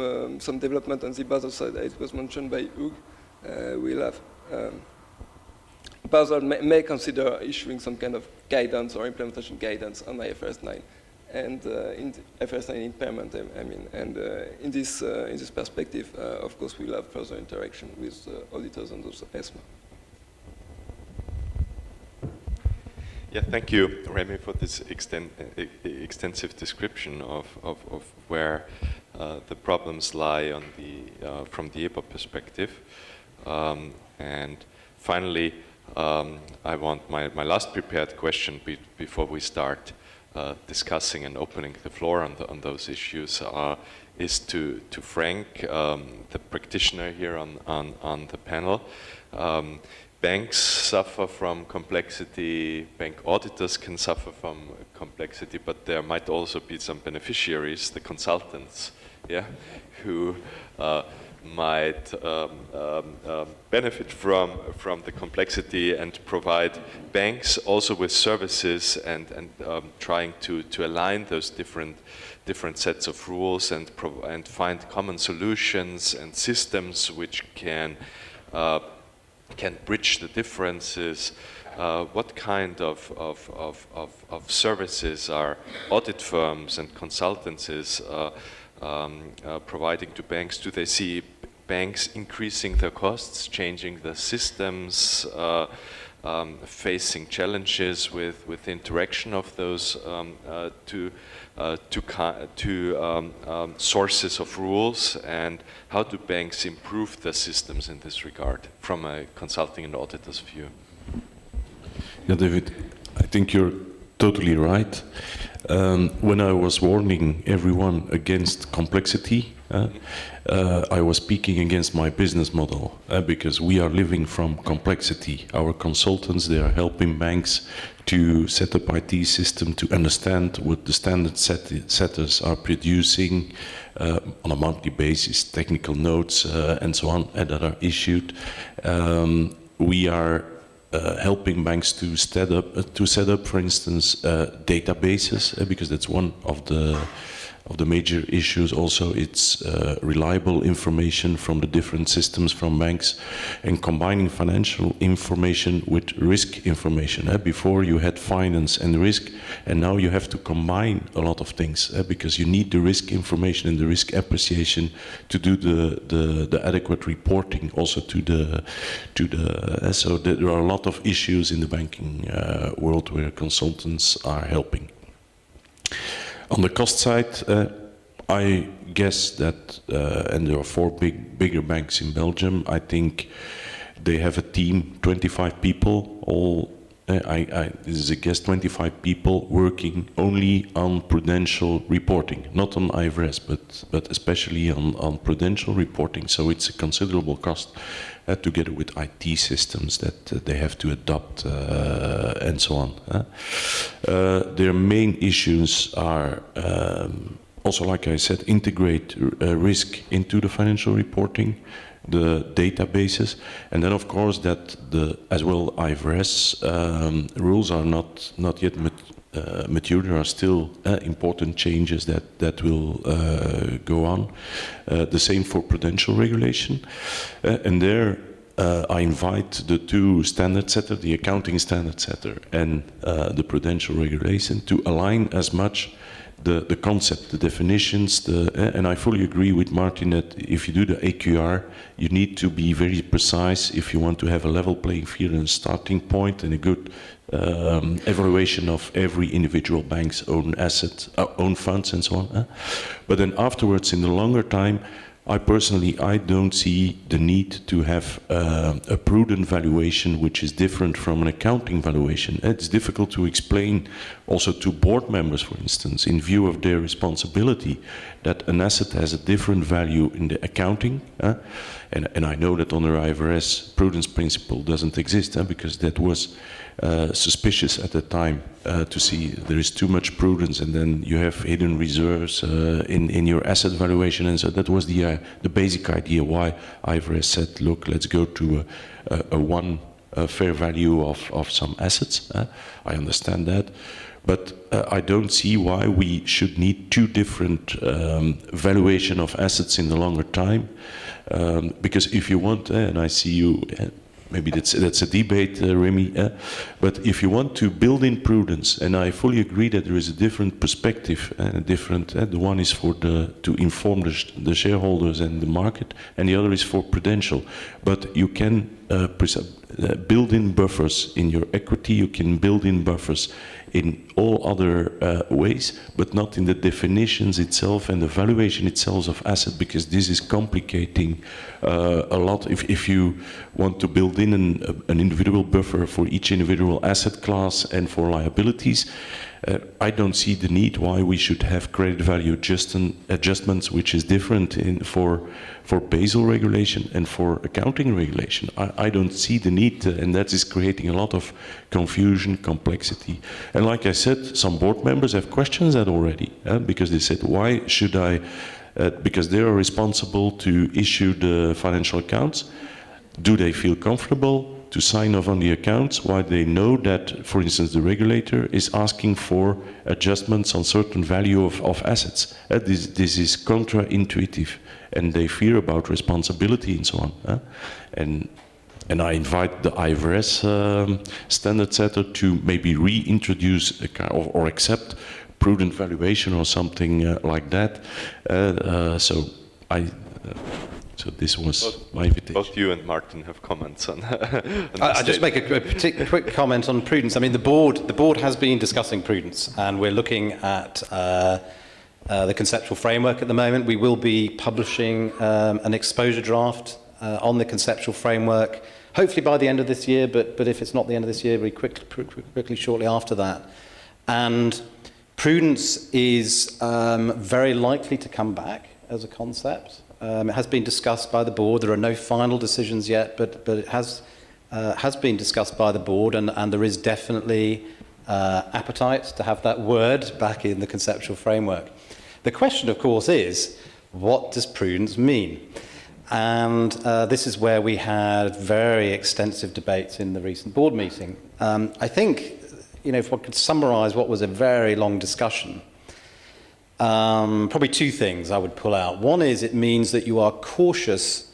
development on the Basel side, as was mentioned by Hugh, we'll have Basel may consider issuing some kind of guidance or implementation guidance on IFRS 9 and in IFRS 9 impairment. I mean, and in this perspective, of course, we'll have further interaction with auditors and also ESMA. Yeah, thank you, Remi, for this extensive description of where the problems lie on from the EBA perspective. And finally, I want my last prepared question before we start discussing and opening the floor on those issues is to Frank, the practitioner here on the panel. banks suffer from complexity, bank auditors can suffer from complexity, but there might also be some beneficiaries, the consultants, yeah, who might benefit from the complexity and provide banks also with services and trying to align those different sets of rules and find common solutions and systems which can bridge the differences. What kind of services are audit firms and consultancies providing to banks? Do they see banks increasing their costs, changing the systems, facing challenges with the interaction of those two sources of rules, and how do banks improve their systems in this regard from a consulting and auditor's view? Yeah, David, I think you're totally right. When I was warning everyone against complexity, I was speaking against my business model because we are living from complexity. Our consultants, they are helping banks to set up IT system, to understand what the standard setters are producing on a monthly basis, technical notes and so on that are issued. We are helping banks to set up, for instance, databases, because that's one of the major issues. Also, it's reliable information from the different systems from banks, and combining financial information with risk information. Before you had finance and risk, and now you have to combine a lot of things because you need the risk information and the risk appreciation to do the adequate reporting also to the so there are a lot of issues in the banking world where consultants are helping. On the cost side, I guess that, and there are 4 bigger banks in Belgium, I think they have a team, 25 people, all, this is a guess, 25 people working only on prudential reporting, not on IFRS, but especially on prudential reporting. So it's a considerable cost together with IT systems that they have to adopt and so on. Their main issues are also, like I said, integrate risk into the financial reporting, the databases, and then of course that as well IFRS rules are not yet mature. There are still important changes that will go on. The same for prudential regulation, and there I invite the 2 standard setters, the accounting standard setter and the prudential regulation, to align as much the concept, the definitions, and I fully agree with Martin that if you do the AQR, you need to be very precise if you want to have a level playing field and a starting point and a good evaluation of every individual bank's own assets, own funds and so on. But then afterwards, in the longer time, I don't see the need to have a prudent valuation which is different from an accounting valuation. It's difficult to explain also to board members, for instance, in view of their responsibility, that an asset has a different value in the accounting. And I know that under IFRS, prudence principle doesn't exist because that was suspicious at the time to see there is too much prudence and then you have hidden reserves in your asset valuation, and so that was the basic idea why IFRS said, look, let's go to one fair value of some assets. I understand that, but I don't see why we should need 2 different valuation of assets in the longer time, because if you want, and I see you. Maybe that's a debate, Remi. But if you want to build in prudence, and I fully agree that there is a different perspective, the one is for to inform the shareholders and the market, and the other is for prudential. But you can build in buffers in your equity. You can build in buffers in all other ways, but not in the definitions itself and the valuation itself of asset, because this is complicating a lot. If you want to build in an individual buffer for each individual asset class and for liabilities, I don't see the need why we should have credit value adjustments, which is different for Basel regulation and for accounting regulation. I don't see the need, and that is creating a lot of confusion, complexity. And like I said, some board members have questioned that already, because they said, why should I, because they are responsible to issue the financial accounts, do they feel comfortable to sign off on the accounts while they know that, for instance, the regulator is asking for adjustments on certain value of assets? This is counterintuitive, and they fear about responsibility and so on. And I invite the IFRS standard setter to maybe reintroduce or accept prudent valuation or something like that. So this was my invitation. Both you and Martin have comments on. I'll just make a quick comment on prudence. I mean, the board has been discussing prudence, and we're looking at the conceptual framework at the moment. We will be publishing an exposure draft on the conceptual framework, hopefully by the end of this year, but if it's not the end of this year, very quickly shortly after that. And prudence is very likely to come back as a concept. It has been discussed by the board. There are no final decisions yet, but it has been discussed by the board, and there is definitely appetite to have that word back in the conceptual framework. The question, of course, is, what does prudence mean? And this is where we had very extensive debates in the recent board meeting. I think, if one could summarize what was a very long discussion, probably two things I would pull out. One is it means that you are cautious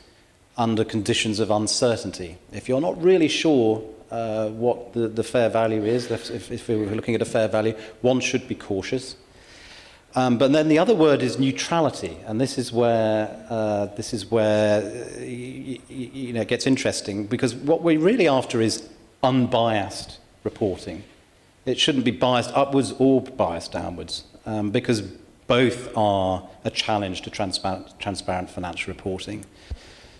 under conditions of uncertainty. If you're not really sure what the fair value is, if we were looking at a fair value, one should be cautious. But then the other word is neutrality, and this is where it gets interesting, because what we're really after is unbiased reporting. It shouldn't be biased upwards or biased downwards, because both are a challenge to transparent financial reporting.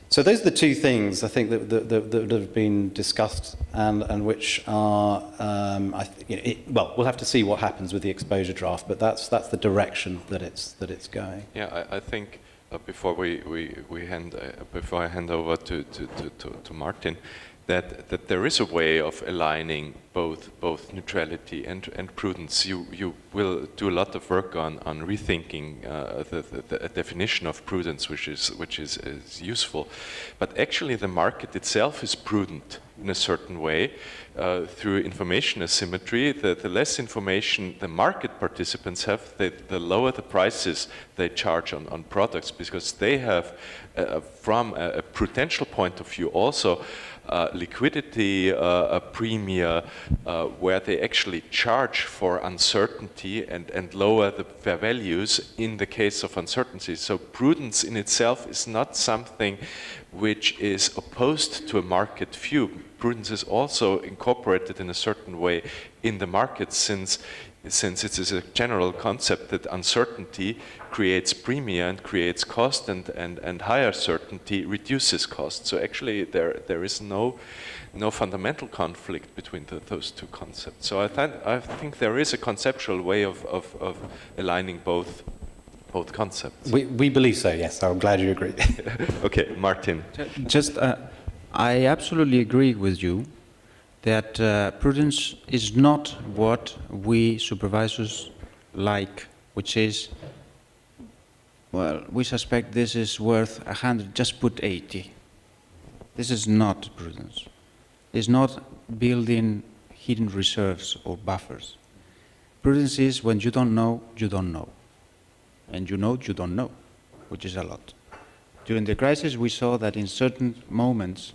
So those are the two things I think that have been discussed, and which are, we'll have to see what happens with the exposure draft, but that's the direction that it's going. Yeah, I think before I hand over to Martin, that there is a way of aligning both neutrality and prudence. You will do a lot of work on rethinking the definition of prudence, which is useful. But actually, the market itself is prudent in a certain way through information asymmetry. The less information the market participants have, the lower the prices they charge on products, because they have, from a prudential point of view, also liquidity premia, where they actually charge for uncertainty and lower the fair values in the case of uncertainty. So prudence in itself is not something which is opposed to a market view. Prudence is also incorporated in a certain way in the market, since it is a general concept that uncertainty creates premia and creates cost, and higher certainty reduces cost. So actually there is no fundamental conflict between those two concepts. So I think there is a conceptual way of aligning both concepts. We believe so, yes. I'm glad you agree. Okay, Martin. I absolutely agree with you that prudence is not what we supervisors like, which is, well, we suspect this is worth 100, just put 80. This is not prudence. It's not building hidden reserves or buffers. Prudence is when you don't know, you don't know. And you don't know, which is a lot. During the crisis, we saw that in certain moments,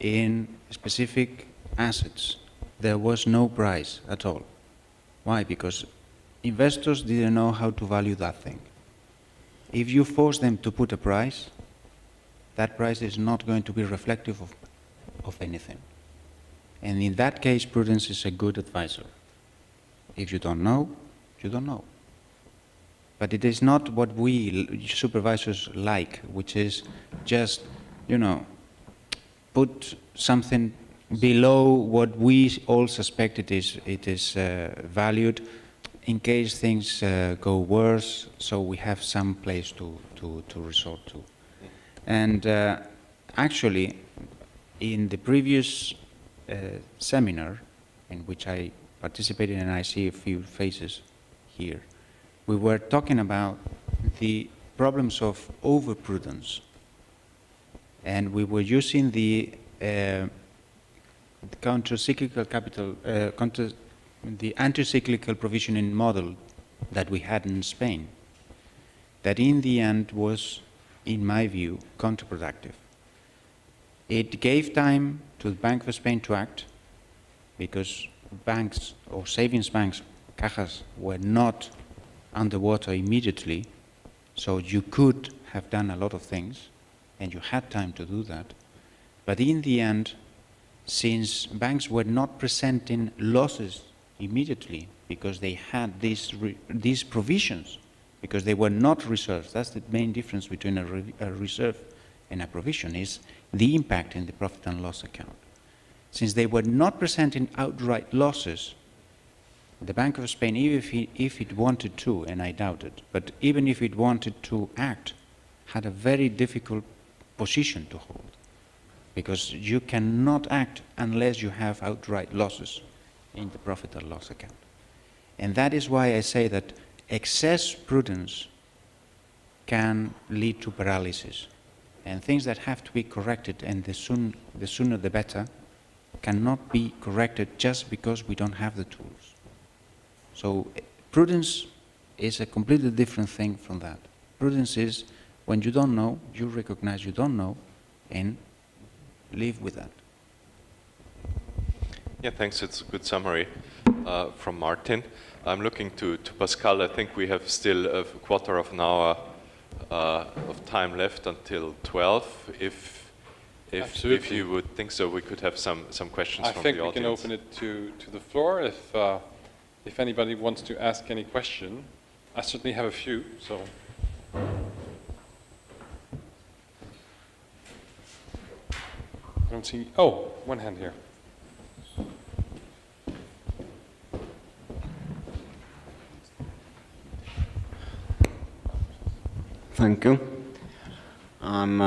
in specific assets, there was no price at all. Why? Because investors didn't know how to value that thing. If you force them to put a price, that price is not going to be reflective of anything. And in that case, prudence is a good advisor. If you don't know, you don't know. But it is not what we supervisors like, which is just, put something below what we all suspect it is valued. in case things go worse, so we have some place to resort to. And actually, in the previous seminar, in which I participated and I see a few faces here, we were talking about the problems of overprudence. And we were using the counter-cyclical capital, the anti-cyclical provisioning model that we had in Spain, that in the end was, in my view, counterproductive. It gave time to the Bank of Spain to act, because banks or savings banks, cajas, were not underwater immediately, so you could have done a lot of things, and you had time to do that. But in the end, since banks were not presenting losses immediately because they had these provisions, because they were not reserves. That's the main difference between a reserve and a provision, is the impact in the profit and loss account. Since they were not presenting outright losses, the Bank of Spain, if it wanted to, and I doubt it, but even if it wanted to act, had a very difficult position to hold, because you cannot act unless you have outright losses in the profit and loss account. And that is why I say that excess prudence can lead to paralysis. And things that have to be corrected, and the sooner the better, cannot be corrected just because we don't have the tools. So prudence is a completely different thing from that. Prudence is when you don't know, you recognize you don't know, and live with that. Yeah, thanks. It's a good summary from Martin. I'm looking to Pascal. I think we have still a quarter of an hour of time left until 12. If you would think so, we could have some questions from the audience. I think we can open it to the floor if anybody wants to ask any question. I certainly have a few, so. I don't see, oh, one hand here. Thank you. I'm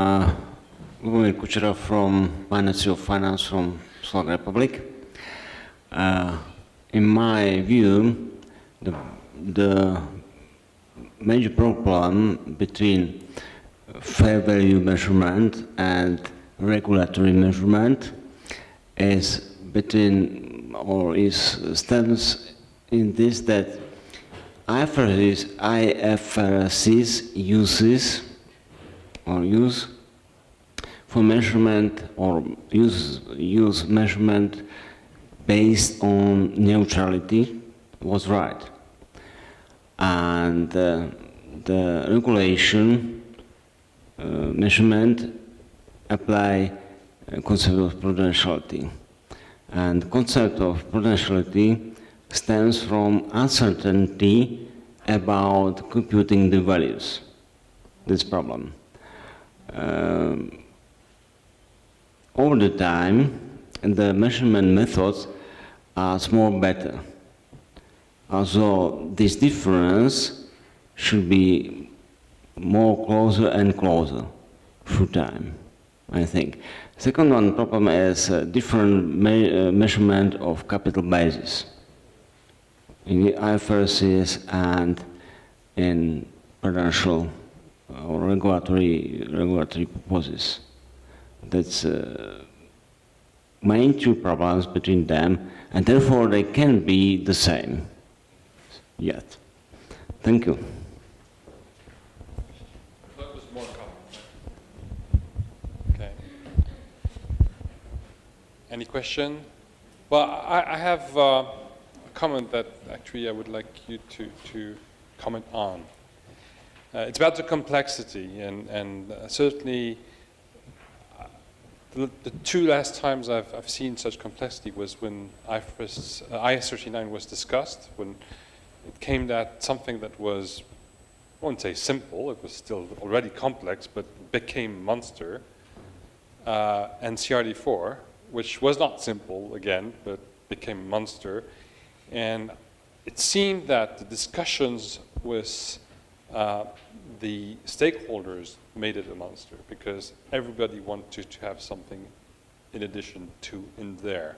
Gruenberger Kuchera from Ministry of Finance from Czech Republic. In my view, the major problem between fair value measurement and regulatory measurement is stems in this that IFRS use for measurement or use measurement based on neutrality was right, and the regulation measurement apply concept of prudentiality, and the concept of prudentiality stems from uncertainty about computing the values. This problem. Over the time, the measurement methods are more better. Also, this difference should be more closer and closer through time, I think. Second one problem is different measurement of capital basis in the IFRS and in prudential or regulatory purposes. That's main two problems between them, and therefore they can be the same yet. Thank you. That was more common. Okay. Any question? Well, I have a comment that actually I would like you to comment on. It's about the complexity, and certainly the two last times I've seen such complexity was when IAS 39 was discussed, when it came that something that was, I won't say simple, it was still already complex, but became monster, and CRD4, which was not simple again, but became monster. And it seemed that the discussions with the stakeholders made it a monster because everybody wanted to have something in addition to in there.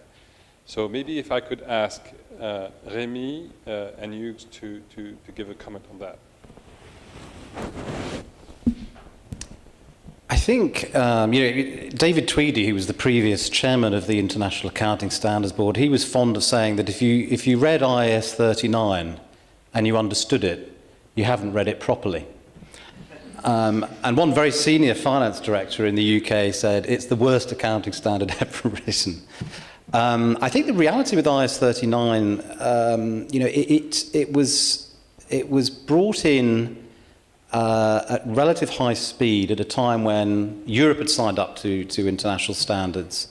So maybe if I could ask Remi and Hugh to give a comment on that. I think, David Tweedy, who was the previous chairman of the International Accounting Standards Board, he was fond of saying that if you read IAS 39 and you understood it, you haven't read it properly. And one very senior finance director in the UK said, it's the worst accounting standard ever written. I think the reality with IAS 39, it was brought in at relative high speed at a time when Europe had signed up to international standards.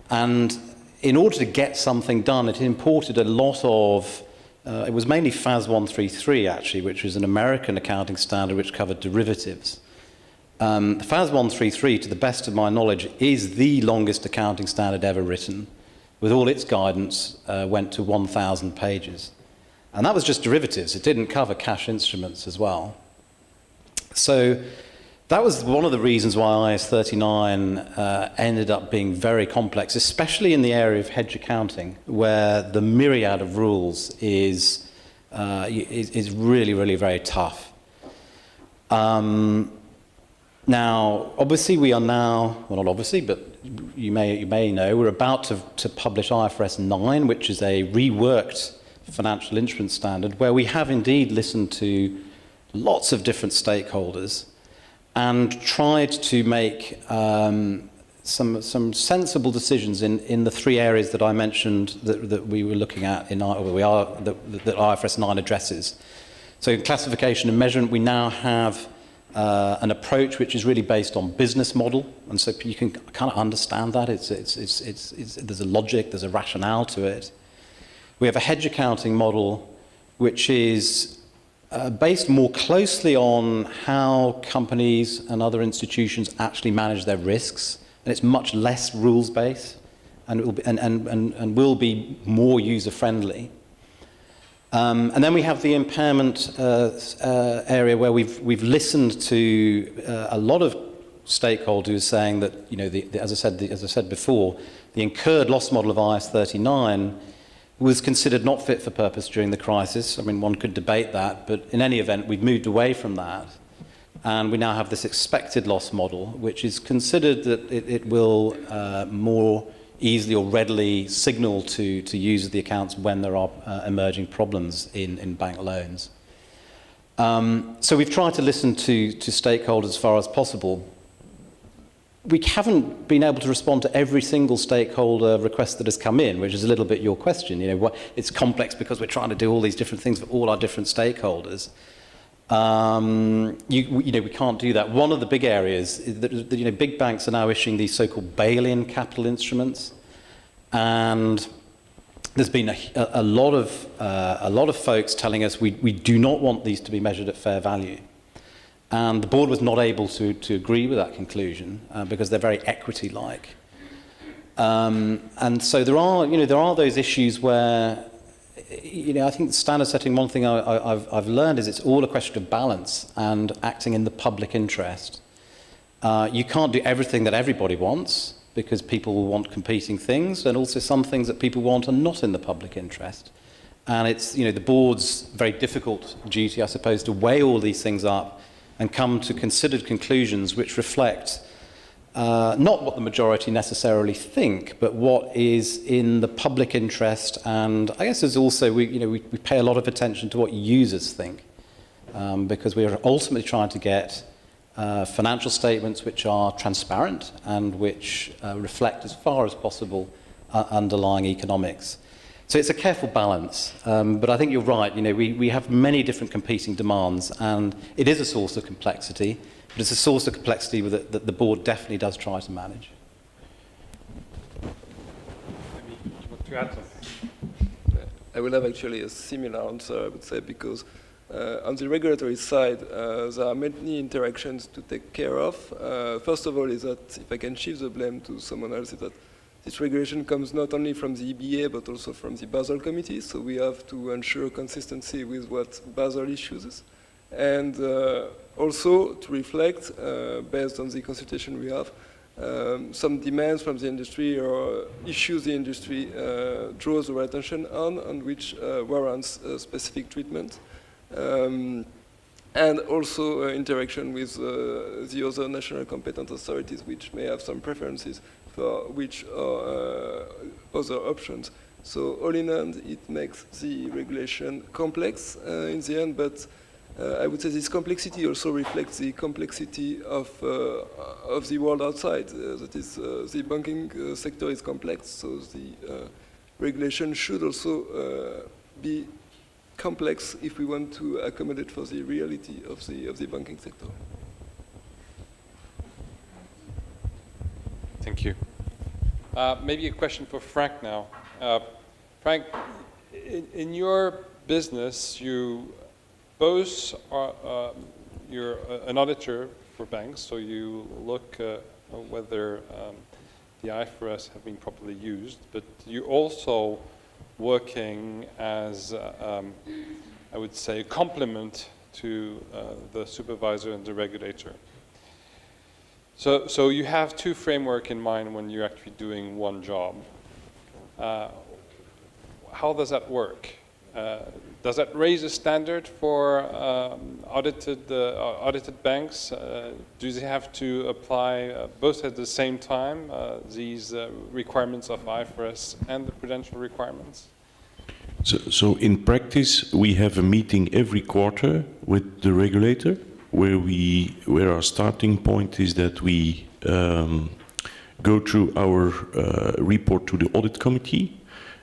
And in order to get something done, it imported a lot of, it was mainly FAS 133 actually, which was an American accounting standard which covered derivatives. The FAS 133, to the best of my knowledge, is the longest accounting standard ever written. With all its guidance, went to 1,000 pages. And that was just derivatives. It didn't cover cash instruments as well. So that was one of the reasons why IAS 39 ended up being very complex, especially in the area of hedge accounting, where the myriad of rules is really, really very tough. Now, obviously, we are now, well, not obviously, but you may know, we're about to publish IFRS 9, which is a reworked financial instrument standard, where we have indeed listened to lots of different stakeholders and tried to make some sensible decisions in the three areas that I mentioned that we were looking at that IFRS 9 addresses. So in classification and measurement, we now have an approach which is really based on business model, and so you can kind of understand that. There's a logic, there's a rationale to it. We have a hedge accounting model which is based more closely on how companies and other institutions actually manage their risks, and it's much less rules-based, and will be more user-friendly. And then we have the impairment area where we've listened to a lot of stakeholders saying that, as I said before, the incurred loss model of IAS 39 was considered not fit for purpose during the crisis. I mean, one could debate that, but in any event, we've moved away from that. And we now have this expected loss model, which is considered that it will more easily or readily signal to users the accounts when there are emerging problems in bank loans. So we've tried to listen to stakeholders as far as possible. We haven't been able to respond to every single stakeholder request that has come in, which is a little bit your question. It's complex because we're trying to do all these different things for all our different stakeholders. We can't do that. One of the big areas is that big banks are now issuing these so-called bail-in capital instruments, and there's been a lot of folks telling us we do not want these to be measured at fair value. And the board was not able to agree with that conclusion because they're very equity-like. And so there are those issues where, I think the standard setting, one thing I've learned is it's all a question of balance and acting in the public interest. You can't do everything that everybody wants because people will want competing things, and also some things that people want are not in the public interest. And it's, the board's very difficult duty, I suppose, to weigh all these things up and come to considered conclusions which reflect not what the majority necessarily think, but what is in the public interest. And I guess there's also, we pay a lot of attention to what users think, because we are ultimately trying to get financial statements which are transparent and which reflect as far as possible underlying economics. So it's a careful balance, but I think you're right. We have many different competing demands, and it is a source of complexity, but it's a source of complexity that the board definitely does try to manage. Maybe you want to add something? I will have actually a similar answer, I would say, because on the regulatory side, there are many interactions to take care of. First of all is that, if I can shift the blame to someone else, is that this regulation comes not only from the EBA, but also from the Basel Committee, so we have to ensure consistency with what Basel issues, and also to reflect, based on the consultation we have, some demands from the industry or issues the industry draws our attention on which warrants specific treatment. And also interaction with the other national competent authorities, which may have some preferences for which are other options. So all in all, it makes the regulation complex in the end, but I would say this complexity also reflects the complexity of the world outside. That is, the banking sector is complex, so the regulation should also be complex if we want to accommodate for the reality of the banking sector. Thank you. Maybe a question for Frank now. Frank, in your business, you both are, you're an auditor for banks, so you look whether the IFRS have been properly used, but you also working as, I would say, a complement to the supervisor and the regulator. So you have two frameworks in mind when you're actually doing one job. How does that work? Does that raise a standard for audited banks? Do they have to apply both at the same time, these requirements of IFRS and the prudential requirements? So in practice, we have a meeting every quarter with the regulator, where our starting point is that we go through our report to the audit committee,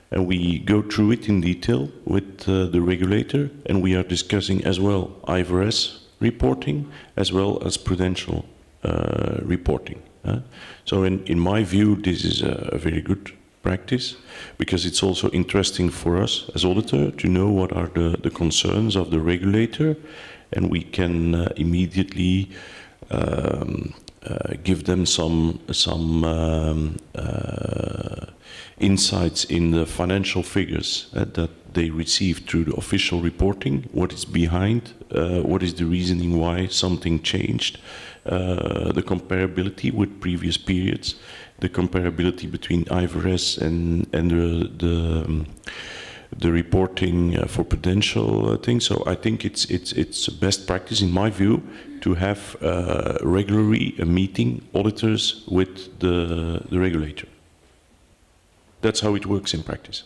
and we go through it in detail with the regulator, and we are discussing as well IFRS reporting as well as prudential reporting. So in my view, this is a very good practice, because it's also interesting for us as auditor to know what are the concerns of the regulator, and we can immediately give them some insights in the financial figures that they receive through the official reporting, what is behind, what is the reasoning why something changed, the comparability with previous periods, the comparability between IFRS and the reporting for prudential things. So I think it's best practice, in my view, to have regularly a meeting, auditors with the regulator. That's how it works in practice.